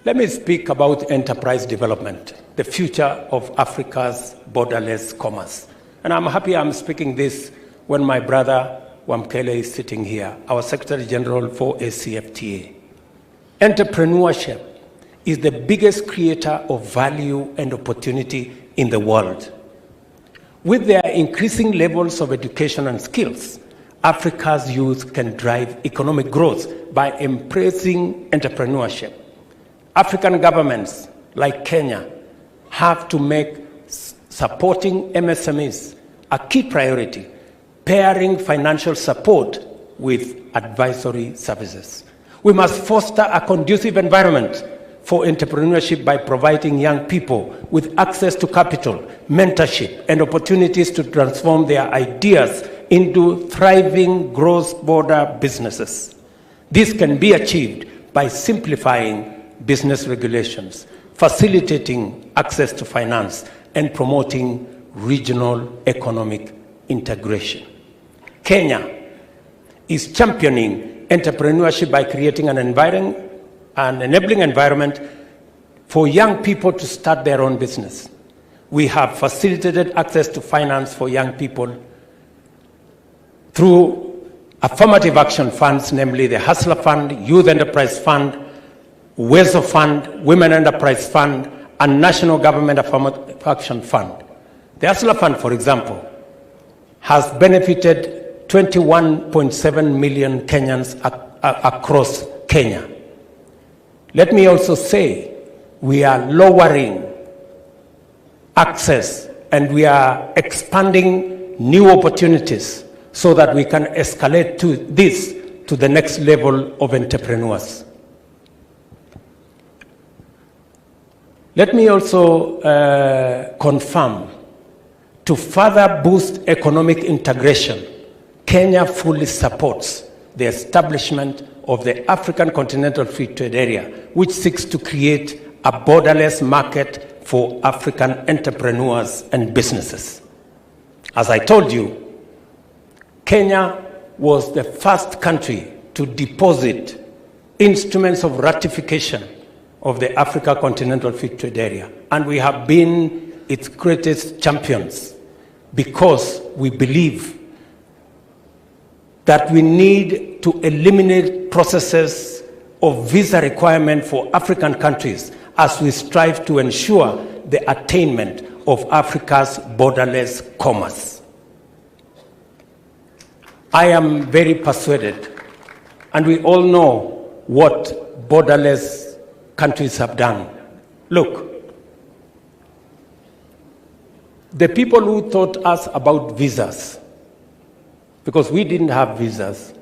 Let me speak about enterprise development, the future of Africa's borderless commerce. And I'm happy I'm speaking this when my brother Wamkele is sitting here, our Secretary General for ACFTA. Entrepreneurship is the biggest creator of value and opportunity in the world. With their increasing levels of education and skills, Africa's youth can drive economic growth by embracing entrepreneurship. African governments like Kenya have to make supporting MSMEs a key priority, pairing financial support with advisory services. We must foster a conducive environment for entrepreneurship by providing young people with access to capital, mentorship, and opportunities to transform their ideas into thriving cross-border businesses. This can be achieved by simplifying business regulations, facilitating access to finance, and promoting regional economic integration. Kenya is championing entrepreneurship by creating an enabling environment for young people to start their own business. We have facilitated access to finance for young people through affirmative action funds, namely the Hustler Fund, Youth Enterprise Fund, Wezo Fund, Women Enterprise Fund, and National Government Affirmative Action Fund. The Hustler Fund, for example, has benefited 21.7 million Kenyans across Kenya. Let me also say, we are lowering access and we are expanding new opportunities so that we can escalate to the next level of entrepreneurs. Let me also confirm, to further boost economic integration, Kenya fully supports the establishment of the African Continental Free Trade Area, which seeks to create a borderless market for African entrepreneurs and businesses. As I told you, Kenya was the first country to deposit instruments of ratification of the Africa Continental Free Trade Area, and we have been its greatest champions because we believe that we need to eliminate processes of visa requirement for African countries as we strive to ensure the attainment of Africa's borderless commerce. I am very persuaded, and we all know what borderless countries have done. Look, the people who taught us about visas, because we didn't have visas,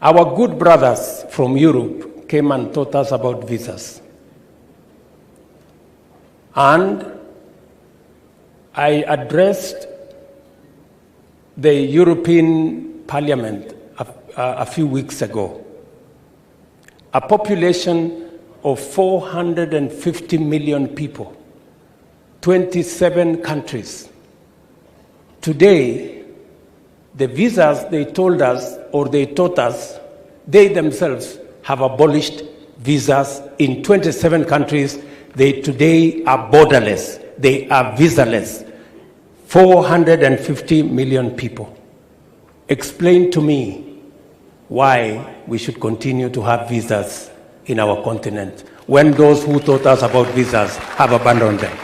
our good brothers from Europe came and taught us about visas. And I addressed the European Parliament a few weeks ago. A population of 450 million people, 27 countries. Today, the visas they told us, or they taught us, they themselves have abolished visas in 27 countries. They today are borderless. They are visaless. 450 million people. Explain to me why we should continue to have visas in our continent when those who taught us about visas have abandoned them.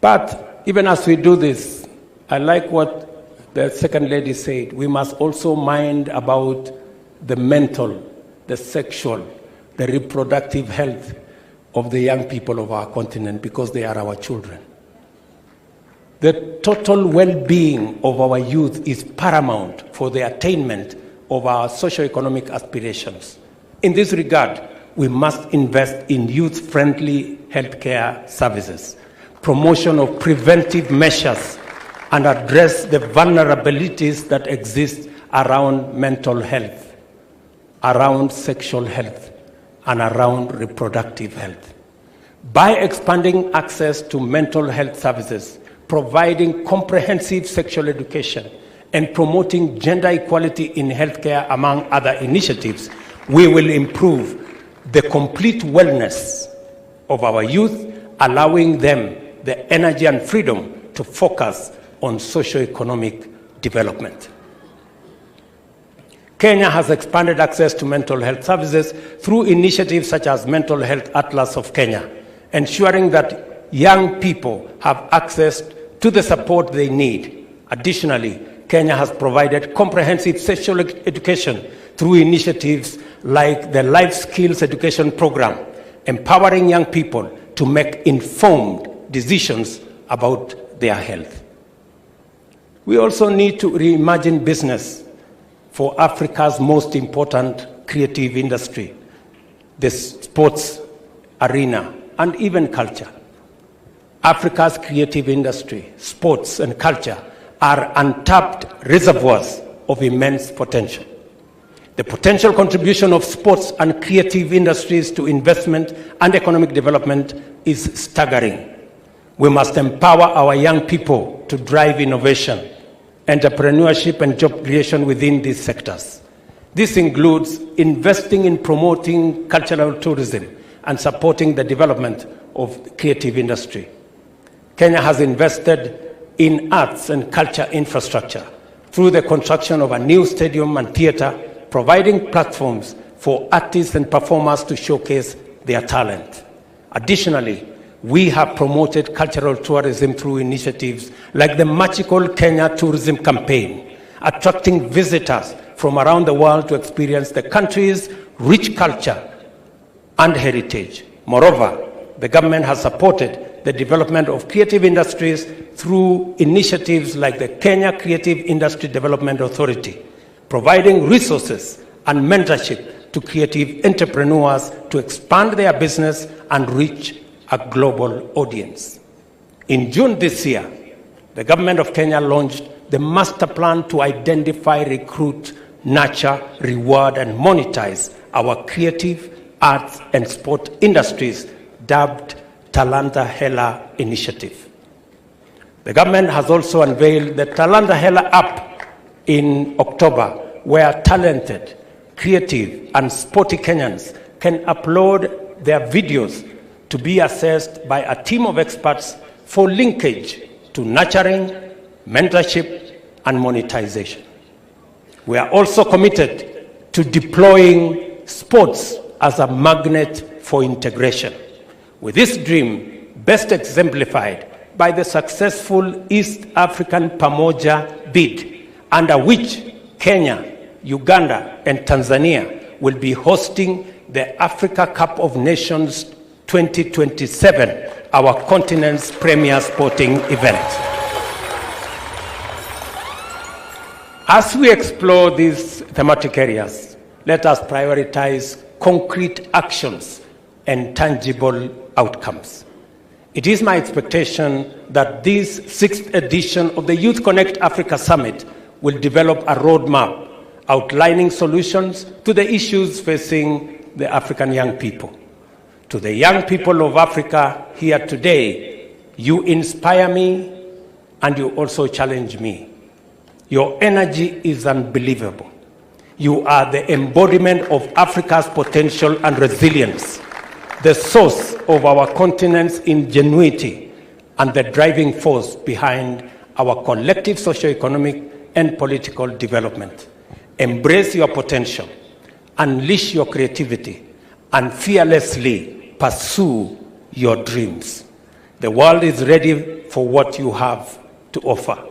But even as we do this, I like what the second lady said. We must also mind about the mental, the sexual, the reproductive health of the young people of our continent because they are our children. The total well-being of our youth is paramount for the attainment of our socio-economic aspirations. In this regard, we must invest in youth-friendly healthcare services, promotion of preventive measures, and address the vulnerabilities that exist around mental health, around sexual health, and around reproductive health. By expanding access to mental health services, providing comprehensive sexual education, and promoting gender equality in healthcare, among other initiatives, we will improve the complete wellness of our youth, allowing them the energy and freedom to focus on socio-economic development. Kenya has expanded access to mental health services through initiatives such as Mental Health Atlas of Kenya, ensuring that young people have access to the support they need. Additionally, Kenya has provided comprehensive sexual education through initiatives like the Life Skills Education Program, empowering young people to make informed decisions about their health. We also need to reimagine business for Africa's most important creative industry, the sports arena, and even culture. Africa's creative industry, sports, and culture are untapped reservoirs of immense potential. The potential contribution of sports and creative industries to investment and economic development is staggering. We must empower our young people to drive innovation, entrepreneurship, and job creation within these sectors. This includes investing in promoting cultural tourism and supporting the development of the creative industry. Kenya has invested in arts and culture infrastructure through the construction of a new stadium and theater, providing platforms for artists and performers to showcase their talent. Additionally, we have promoted cultural tourism through initiatives like the Magical Kenya Tourism Campaign, attracting visitors from around the world to experience the country's rich culture and heritage. Moreover, the government has supported the development of creative industries through initiatives like the Kenya Creative Industry Development Authority, providing resources and mentorship to creative entrepreneurs to expand their business and reach a global audience. In June this year, the government of Kenya launched the master plan to identify, recruit, nurture, reward, and monetize our creative, arts, and sport industries, dubbed Talanta Hela Initiative. The government has also unveiled the Talanta Hela app in October, where talented, creative, and sporty Kenyans can upload their videos to be assessed by a team of experts for linkage to nurturing, mentorship, and monetization. We are also committed to deploying sports as a magnet for integration, with this dream best exemplified by the successful East African Pamoja bid, under which Kenya, Uganda, and Tanzania will be hosting the Africa Cup of Nations 2027, our continent's premier sporting event. As we explore these thematic areas, let us prioritize concrete actions and tangible outcomes. It is my expectation that this 6th edition of the Youth Connect Africa Summit will develop a roadmap outlining solutions to the issues facing the African young people. To the young people of Africa here today, you inspire me and you also challenge me. Your energy is unbelievable. You are the embodiment of Africa's potential and resilience, the source of our continent's ingenuity, and the driving force behind our collective socio-economic and political development. Embrace your potential, unleash your creativity, and fearlessly pursue your dreams. The world is ready for what you have to offer.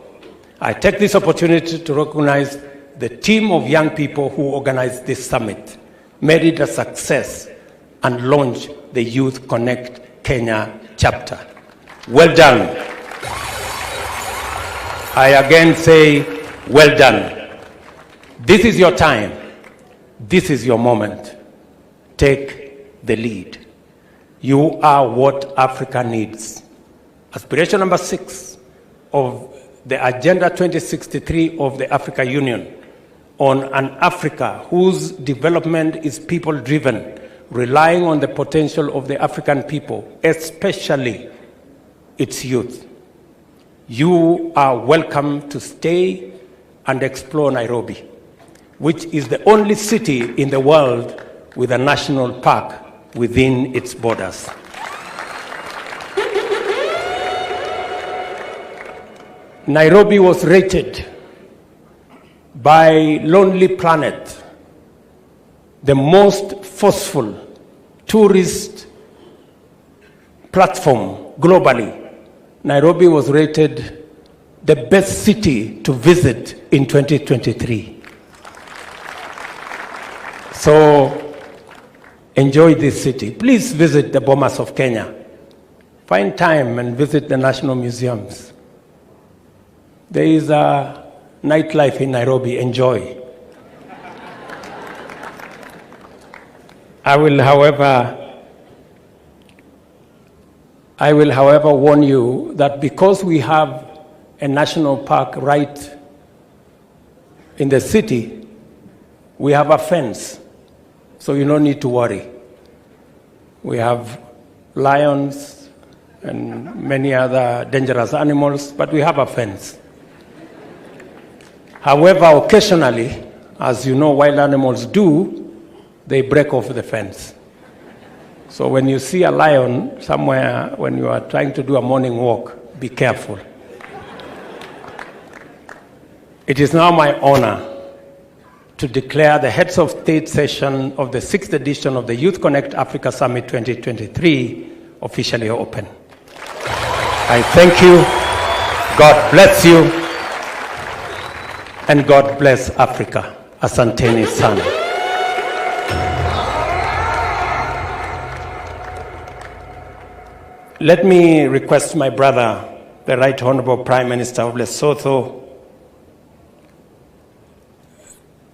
I take this opportunity to recognize the team of young people who organized this summit, made it a success, and launch the Youth Connect Kenya chapter. Well done. I again say, well done. This is your time. This is your moment. Take the lead. You are what Africa needs. Aspiration number 6 of the Agenda 2063 of the Africa Union on an Africa whose development is people-driven, relying on the potential of the African people, especially its youth. You are welcome to stay and explore Nairobi, which is the only city in the world with a national park within its borders. Nairobi was rated by Lonely Planet the most forceful tourist platform globally. Nairobi was rated the best city to visit in 2023. So enjoy this city. Please visit the Bomas of Kenya. Find time and visit the national museums. There is a nightlife in Nairobi. Enjoy. I will, however, warn you that because we have a national park right in the city, we have a fence, so you don't need to worry. We have lions and many other dangerous animals, but we have a fence. However, occasionally, as you know wild animals do, they break off the fence. So when you see a lion somewhere, when you are trying to do a morning walk, be careful. It is now my honor to declare the Heads of State session of the 6th edition of the Youth Connect Africa Summit 2023 officially open. I thank you, God bless you, and God bless Africa. Asanteni sana. Let me request my brother, the Right Honorable Prime Minister of Lesotho,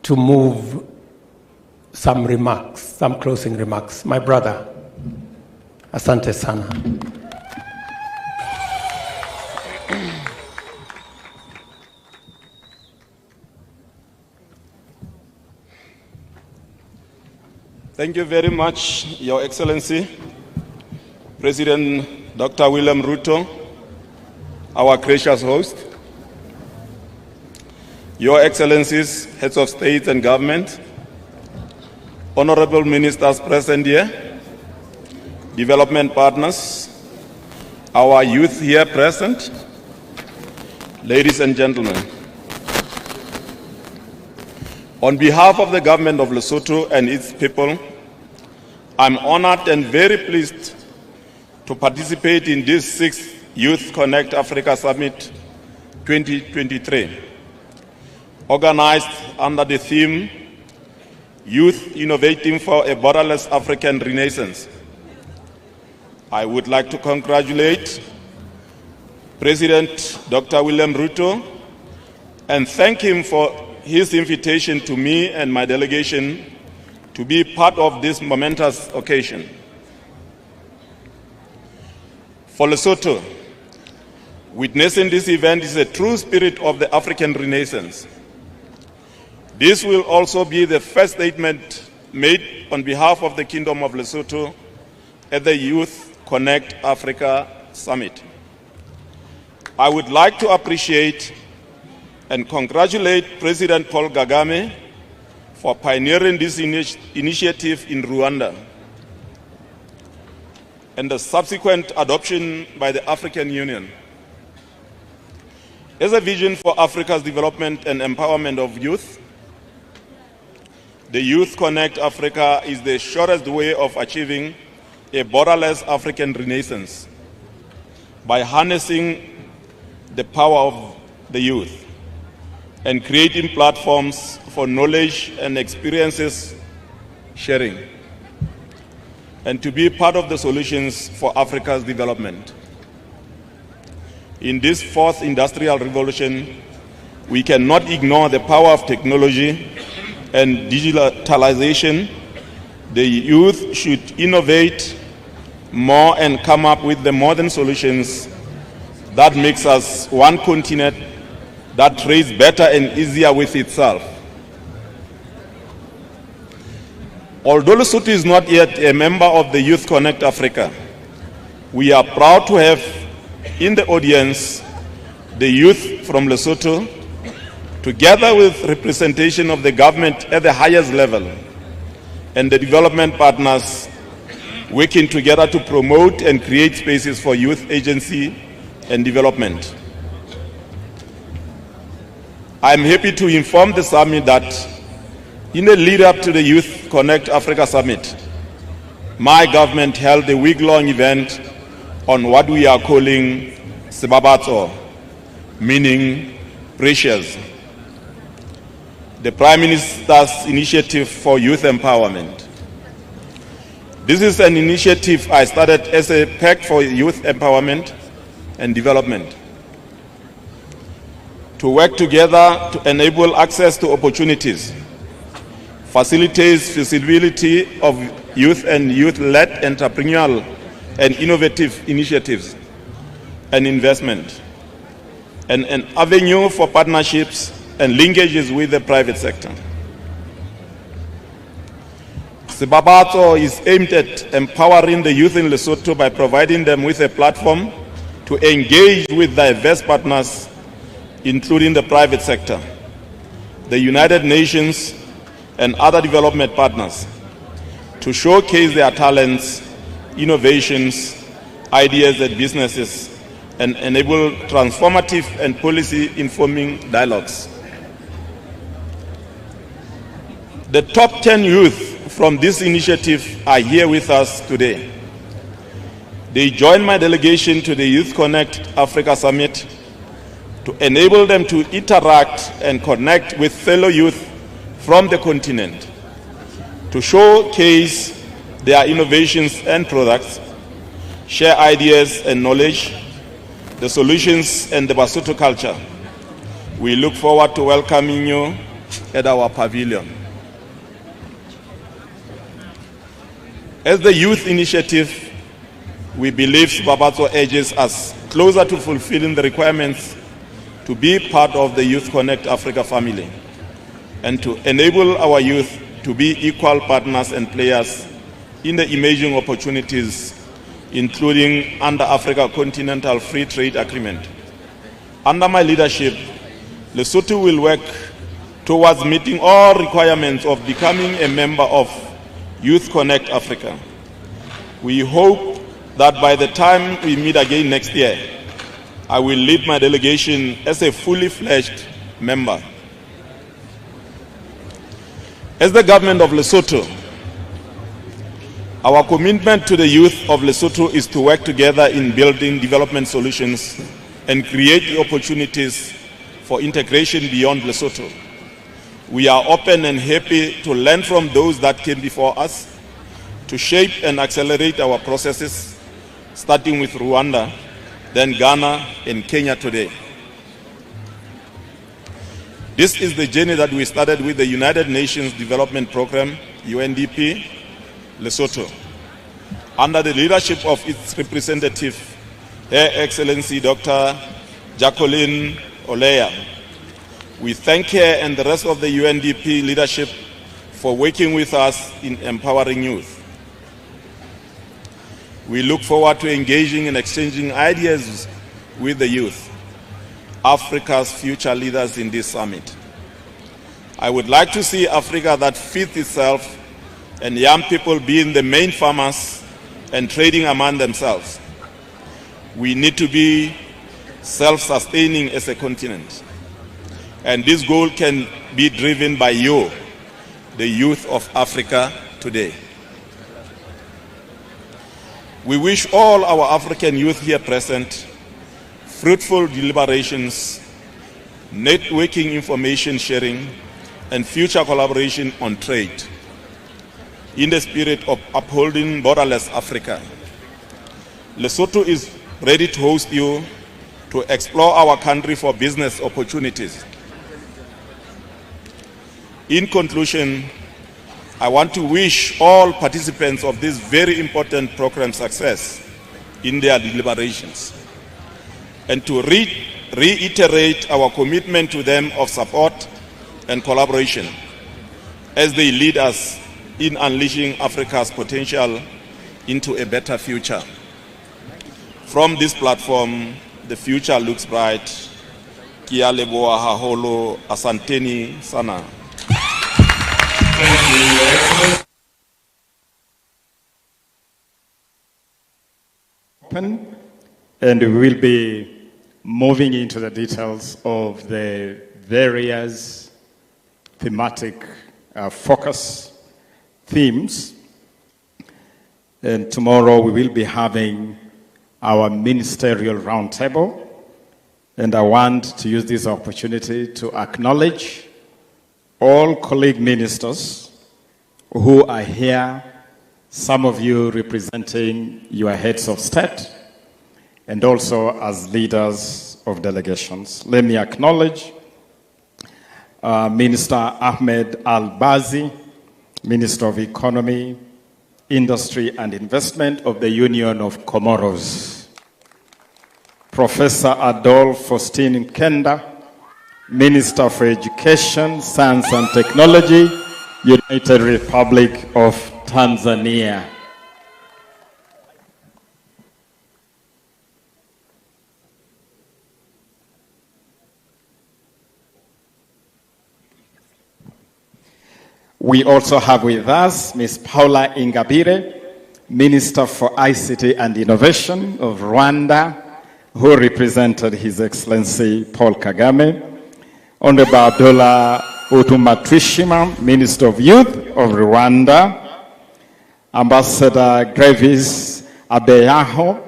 to move some remarks, some closing remarks. My brother, asante sana. Thank you very much, Your Excellency, President Dr. William Ruto, our gracious host, Your Excellencies, Heads of State and Government, Honorable Ministers present here, development partners, our youth here present, ladies and gentlemen. On behalf of the government of Lesotho and its people, I'm honored and very pleased to participate in this 6th Youth Connect Africa Summit 2023, organized under the theme, Youth Innovating for a Borderless African Renaissance. I would like to congratulate President Dr. William Ruto and thank him for his invitation to me and my delegation to be part of this momentous occasion. For Lesotho, witnessing this event is a true spirit of the African Renaissance. This will also be the first statement made on behalf of the Kingdom of Lesotho at the Youth Connect Africa Summit. I would like to appreciate and congratulate President Paul Kagame for pioneering this initiative in Rwanda and the subsequent adoption by the African Union. As a vision for Africa's development and empowerment of youth, the Youth Connect Africa is the shortest way of achieving a borderless African renaissance by harnessing the power of the youth and creating platforms for knowledge and experiences sharing. and to be part of the solutions for Africa's development. In this fourth industrial revolution, we cannot ignore the power of technology and digitalization. The youth should innovate more and come up with the modern solutions that makes us one continent that trades better and easier with itself. Although Lesotho is not yet a member of the Youth Connect Africa, we are proud to have in the audience the youth from Lesotho, together with representation of the government at the highest level and the development partners working together to promote and create spaces for youth agency and development. I'm happy to inform the summit that in the lead up to the Youth Connect Africa Summit, my government held a week-long event on what we are calling Sibabatso, meaning precious, the Prime Minister's initiative for youth empowerment. This is an initiative I started as a pact for youth empowerment and development, to work together to enable access to opportunities, facilitates feasibility of youth and youth-led entrepreneurial and innovative initiatives and investment, and an avenue for partnerships and linkages with the private sector. Sibabatso is aimed at empowering the youth in Lesotho by providing them with a platform to engage with diverse partners, including the private sector, the United Nations, and other development partners, to showcase their talents, innovations, ideas, and businesses, and enable transformative and policy-informing dialogues. The top 10 youth from this initiative are here with us today. They joined my delegation to the Youth Connect Africa Summit to enable them to interact and connect with fellow youth from the continent, to showcase their innovations and products, share ideas and knowledge, the solutions and the Basotho culture. We look forward to welcoming you at our pavilion. As the youth initiative, we believe Sibabatso edges us closer to fulfilling the requirements to be part of the Youth Connect Africa family and to enable our youth to be equal partners and players in the emerging opportunities, including under Africa Continental Free Trade Agreement. Under my leadership, Lesotho will work towards meeting all requirements of becoming a member of Youth Connect Africa. We hope that by the time we meet again next year, I will lead my delegation as a fully fledged member. As the government of Lesotho, our commitment to the youth of Lesotho is to work together in building development solutions and create the opportunities for integration beyond Lesotho. We are open and happy to learn from those that came before us, to shape and accelerate our processes, starting with Rwanda, then Ghana and Kenya today. This is the journey that we started with the United Nations Development Programme, UNDP, Lesotho, under the leadership of its representative, Her Excellency Dr. Jacqueline Oleya. We thank her and the rest of the UNDP leadership for working with us in empowering youth. We look forward to engaging and exchanging ideas with the youth, Africa's future leaders in this summit. I would like to see Africa that feeds itself and young people being the main farmers and trading among themselves. We need to be self-sustaining as a continent. And this goal can be driven by you, the youth of Africa today. We wish all our African youth here present fruitful deliberations, networking, information sharing, and future collaboration on trade. in the spirit of upholding borderless Africa. Lesotho is ready to host you to explore our country for business opportunities. In conclusion, I want to wish all participants of this very important program success in their deliberations and to reiterate our commitment to them of support and collaboration as they lead us in unleashing Africa's potential into a better future. From this platform, the future looks bright. Kia leboa haholo, asanteni sana. Open, and we will be moving into the details of the various thematic focus themes. And tomorrow we will be having our ministerial roundtable. And I want to use this opportunity to acknowledge all colleague ministers who are here, some of you representing your heads of state, and also as leaders of delegations. Let me acknowledge Minister Ahmed Al-Bazi, Minister of Economy, Industry and Investment of the Union of Comoros. Professor Adolphe Faustin Kenda, Minister for Education, Science and Technology, United Republic of Tanzania. We also have with us Ms. Paula Ingabire, Minister for ICT and Innovation of Rwanda, who represented His Excellency Paul Kagame. Honorable Abdullah Utumatwishima, Minister of Youth of Rwanda. Ambassador Grevis Abeyaho,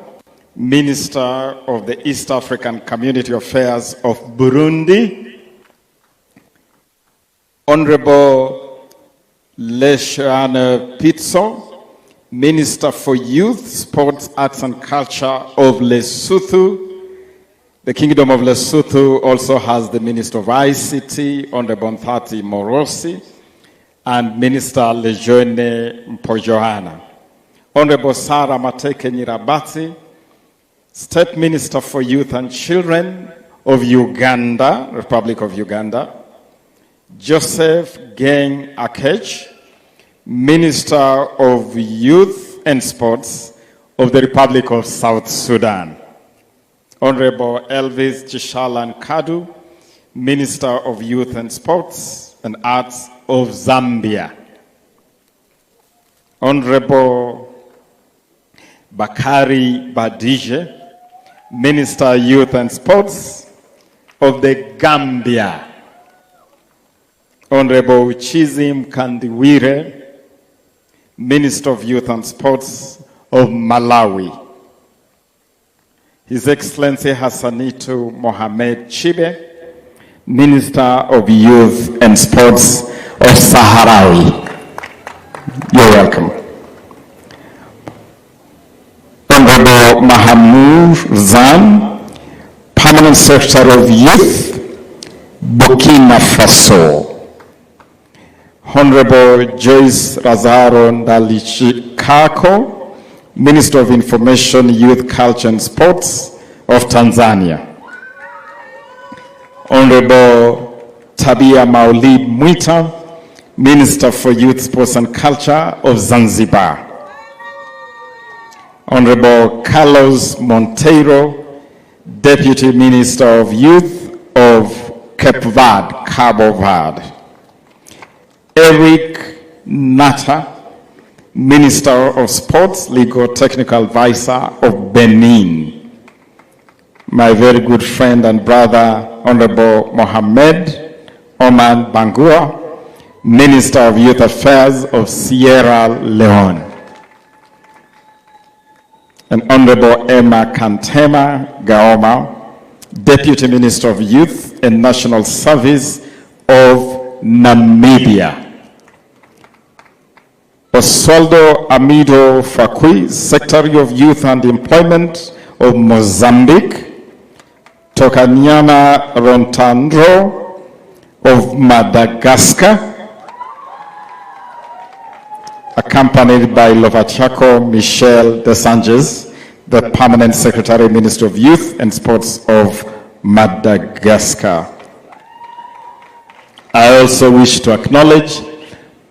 Minister of the East African Community Affairs of Burundi. Honorable Leshane Pitso, Minister for Youth, Sports, Arts and Culture of Lesotho. The Kingdom of Lesotho also has the Minister of ICT, Honorable Nthati Morosi, and Minister Lejeune Mpojoana. Honorable Sarah Mateke Nyirabati, State Minister for Youth and Children of Uganda, Republic of Uganda. Joseph Geng Akech, Minister of Youth and Sports of the Republic of South Sudan. Honorable Elvis Chishalan Kadu, Minister of Youth and Sports and Arts of Zambia. Honorable Bakari Badije, Minister of Youth and Sports of the Gambia. Honorable Chizim Kandiwire, Minister of Youth and Sports of Malawi. His Excellency Hassanitu Mohamed Chibe, Minister of Youth and Sports of Sahrawi. You're welcome. Honorable Mahamoud Zan, Permanent Secretary of Youth, Burkina Faso. Honorable Joyce Lazaro Ndalichikako, Minister of Information, Youth, Culture and Sports of Tanzania. Honorable Tabia Maulid Mwita, Minister for Youth, Sports and Culture of Zanzibar. Honorable Carlos Monteiro, Deputy Minister of Youth of Cape Verde, Cabo Verde. Eric Nata, Minister of Sports, Legal Technical Advisor of Benin. My very good friend and brother, Honorable Mohamed Oman Bangua, Minister of Youth Affairs of Sierra Leone. And Honorable Emma Kantema Gaoma, Deputy Minister of Youth and National Service of Namibia. Oswaldo Amido Fakui, Secretary of Youth and Employment of Mozambique, Tokanyana Rontandro of Madagascar, accompanied by Lovachako Michel Desanges, the Permanent Secretary, Minister of Youth and Sports of Madagascar. I also wish to acknowledge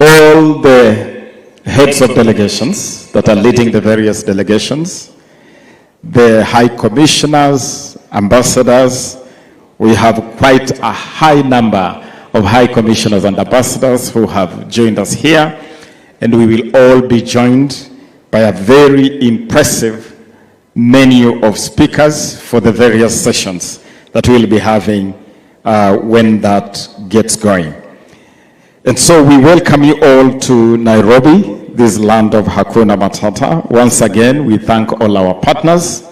all the heads of delegations that are leading the various delegations, the high commissioners, ambassadors. We have quite a high number of high commissioners and ambassadors who have joined us here, and we will all be joined by a very impressive menu of speakers for the various sessions that we'll be having when that gets going. And so we welcome you all to Nairobi, this land of Hakuna Matata. Once again, we thank all our partners,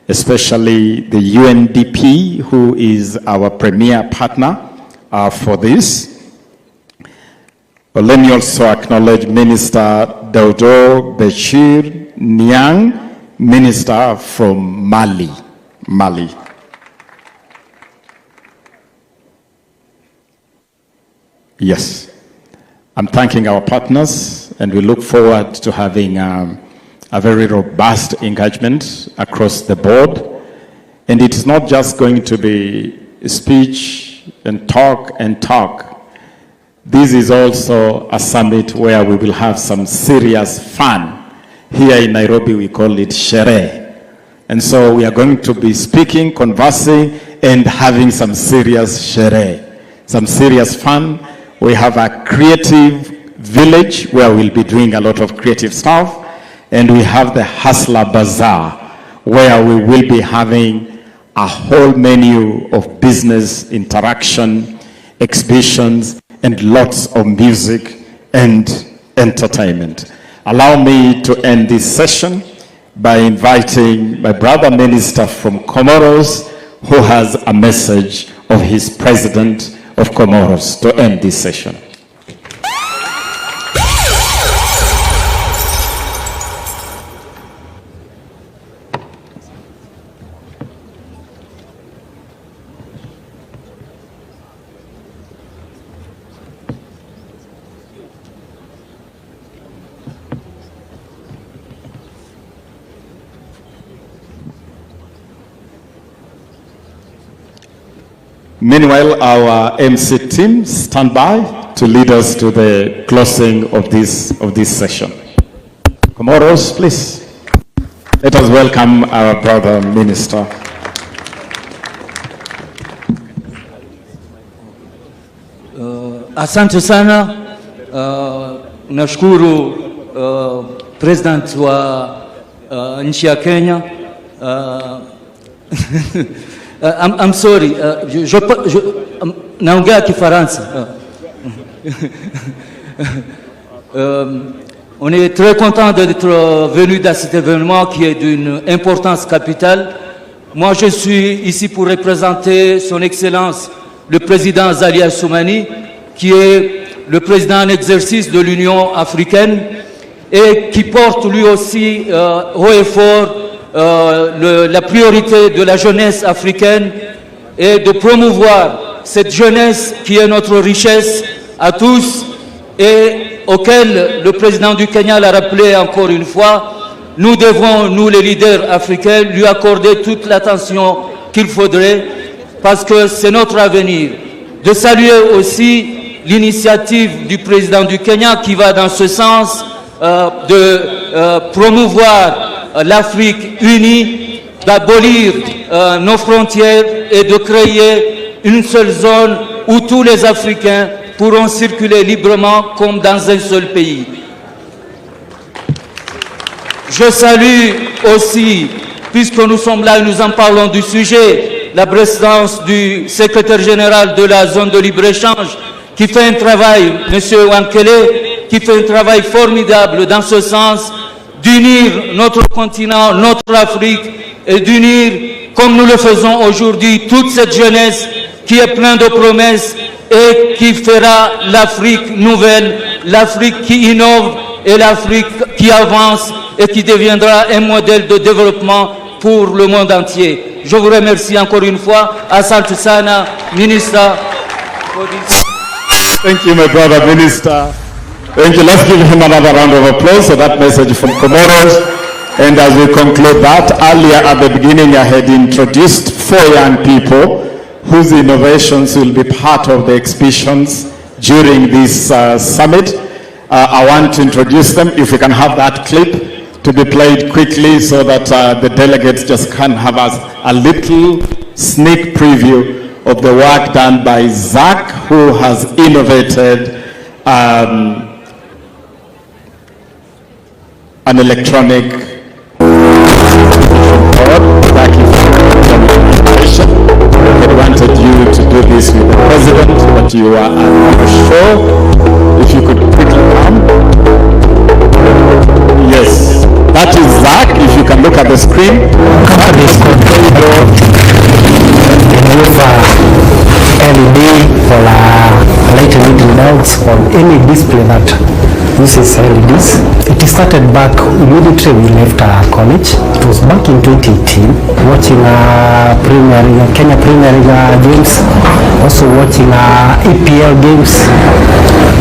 especially the UNDP, who is our premier partner for this. But let me also acknowledge Minister Daudo Bashir Niang, Minister from Mali. Yes, I'm thanking our partners, and we look forward to having a very robust engagement across the board. And it's not just going to be speech and talk and talk. This is also a summit where we will have some serious fun. Here in Nairobi, we call it sherehe. And so we are going to be speaking, conversing, and having some serious sherehe, some serious fun. We have a creative village where we'll be doing a lot of creative stuff. And we have the Hustler Bazaar, where we will be having a whole menu of business interaction, exhibitions, and lots of music and entertainment. Allow me to end this session by inviting my brother minister from Comoros, who has a message of his president of Comoros to end this session. Meanwhile, our MC team stand by to lead us to the closing of this session. Comoros, please. Let us welcome our brother minister. Asante sana. Nashukuru president wa nchi ya Kenya. I'm sorry, naongea Kifaransa. On est très content d'être venu dans cet événement qui est d'une importance capitale. Moi, je suis ici pour représenter son Excellence, le président Azali Assoumani, qui est le président en exercice de l'Union africaine et qui porte lui aussi haut et fort la priorité de la jeunesse africaine est de promouvoir cette jeunesse qui est notre richesse à tous et auquel le président du Kenya l'a rappelé encore une fois. Nous devons, nous les leaders africains, lui accorder toute l'attention qu'il faudrait parce que c'est notre avenir. De saluer aussi l'initiative du président du Kenya qui va dans ce sens de promouvoir l'Afrique unie, d'abolir nos frontières et de créer une seule zone où tous les Africains pourront circuler librement comme dans un seul pays. Je salue aussi, puisque nous sommes là et nous en parlons du sujet, la présence du secrétaire général de la zone de libre-échange qui fait un travail, M. Wankele, qui fait un travail formidable dans ce sens, d'unir notre continent, notre Afrique, et d'unir, comme nous le faisons aujourd'hui, toute cette jeunesse qui est pleine de promesses et qui fera l'Afrique nouvelle, l'Afrique qui innove, et l'Afrique qui avance et qui deviendra un modèle de développement pour le monde entier. Je vous remercie encore une fois. Asante sana, Minister. Thank you, my brother Minister. Thank you. Let's give him another round of applause for that message from Comoros. And as we conclude that, earlier at the beginning I had introduced 4 young people whose innovations will be part of the exhibitions during this summit. I want to introduce them. If we can have that clip to be played quickly so that the delegates just can have a little sneak preview of the work done by Zach, who has innovated an electronic board. Thank you for the invitation. I wanted you to do this with the president, but you are not sure. If you could quickly come. Yes, that is Zach. If you can look at the screen. Company is called LED for lighting little bulbs or any display that uses LEDs. It started back immediately we left college. It was back in 2018, watching Kenya Premier League games, also watching EPL games.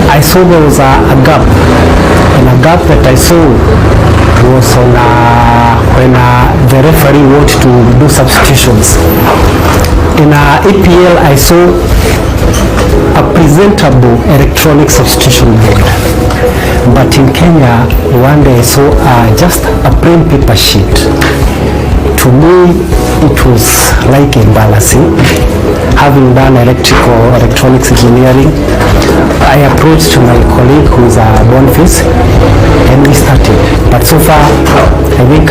I saw there was a gap, and a gap that I saw was on when the referee wanted to do substitutions. In EPL, I saw a presentable electronic substitution board. But in Kenya, one day I saw just a plain paper sheet. To me, it was like embarrassing. Having done electronics engineering, I approached my colleague who is a Boniface, and we started. But so far, I think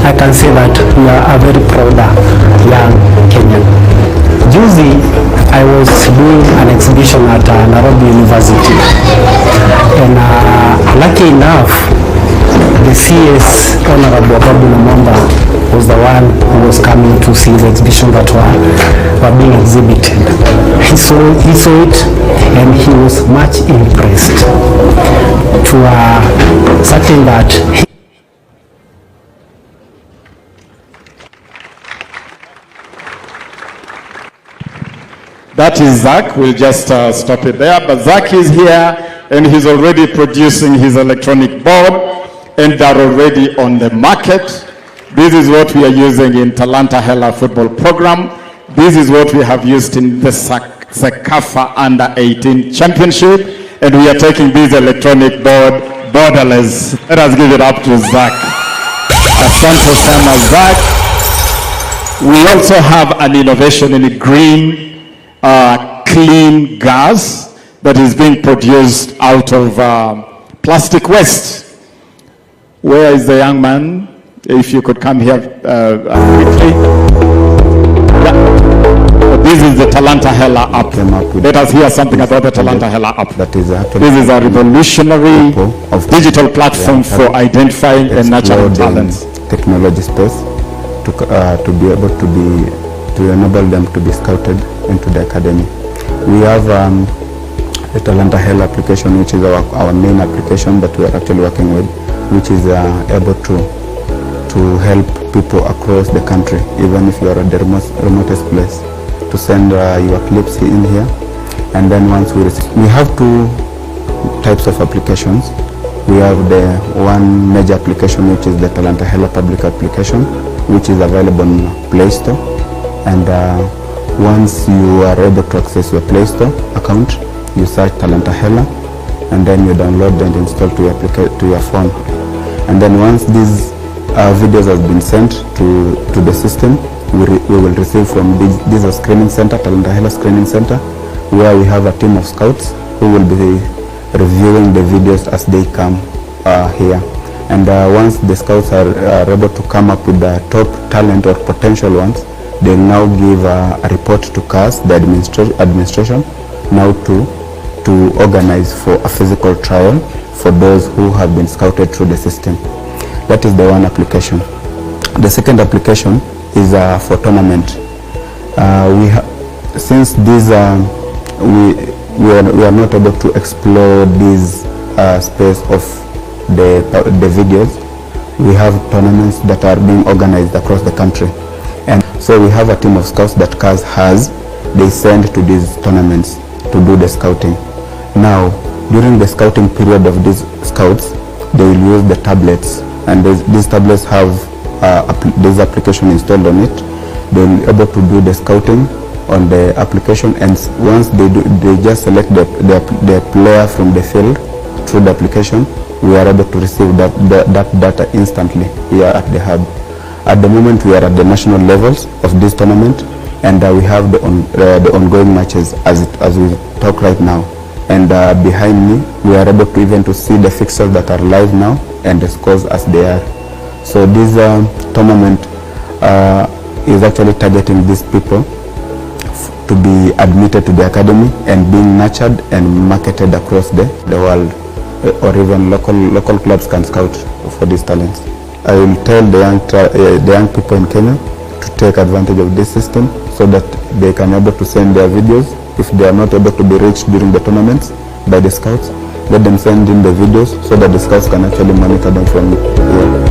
I can say that we are a very proud young Kenyan. Juzi, I was doing an exhibition at Nairobi University, and lucky enough, the CS, Honorable Babu Namamba, was the one who was coming to see the exhibition that were being exhibited. He saw it, and he was much impressed to certain that That is Zach. We'll just stop it there. But Zach is here, and he's already producing his electronic board, and they're already on the market. This is what we are using in Talanta Hela football program. This is what we have used in the Sekafa Under 18 Championship, and we are taking this electronic board borderless. Let us give it up to Zach. Asante sana, Zach. We also have an innovation in green clean gas that is being produced out of plastic waste. Where is the young man? If you could come here quickly. Yeah. This is the Talanta Hela app. Let us hear something about the Talanta Hela app. That is this is a revolutionary digital platform for identifying and nurturing talents. Technology space to be able to enable them to be scouted into the academy. We have the Talanta Hela application, which is our main application that we are actually working with, which is able to help people across the country, even if you are at the remotest place, to send your clips in here. And then once we have 2 types of applications. We have the one major application, which is the Talanta Hela public application, which is available on Play Store. And once you are able to access your Play Store account, you search Talanta Hela, and then you download and install to your phone. And then once these videos have been sent to the system, we will receive from this screening center, Talanta Hela Screening Center, where we have a team of scouts who will be reviewing the videos as they come here. And once the scouts are able to come up with the top talent or potential ones, they now give a report to CAS, the administration, now to organize for a physical trial for those who have been scouted through the system. That is the one application. The second application is for tournament. Since these we are not able to explore this space of the videos. We have tournaments that are being organized across the country. And so we have a team of scouts that CAS has. They send to these tournaments to do the scouting. Now, during the scouting period of these scouts, they will use the tablets, and these tablets have this application installed on it. They will be able to do the scouting on the application, and once they do, they just select the player from the field through the application. We are able to receive that data instantly here at the hub. At the moment, we are at the national levels of this tournament, and we have the ongoing matches as we talk right now. And behind me, we are able to even to see the fixtures that are live now and the scores as they are. So this tournament is actually targeting these people to be admitted to the academy and being nurtured and marketed across the world, or even local clubs can scout for these talents. I will tell the young people in Kenya to take advantage of this system so that they can be able to send their videos. If they are not able to be reached during the tournaments by the scouts, let them send in the videos so that the scouts can actually monitor them from here.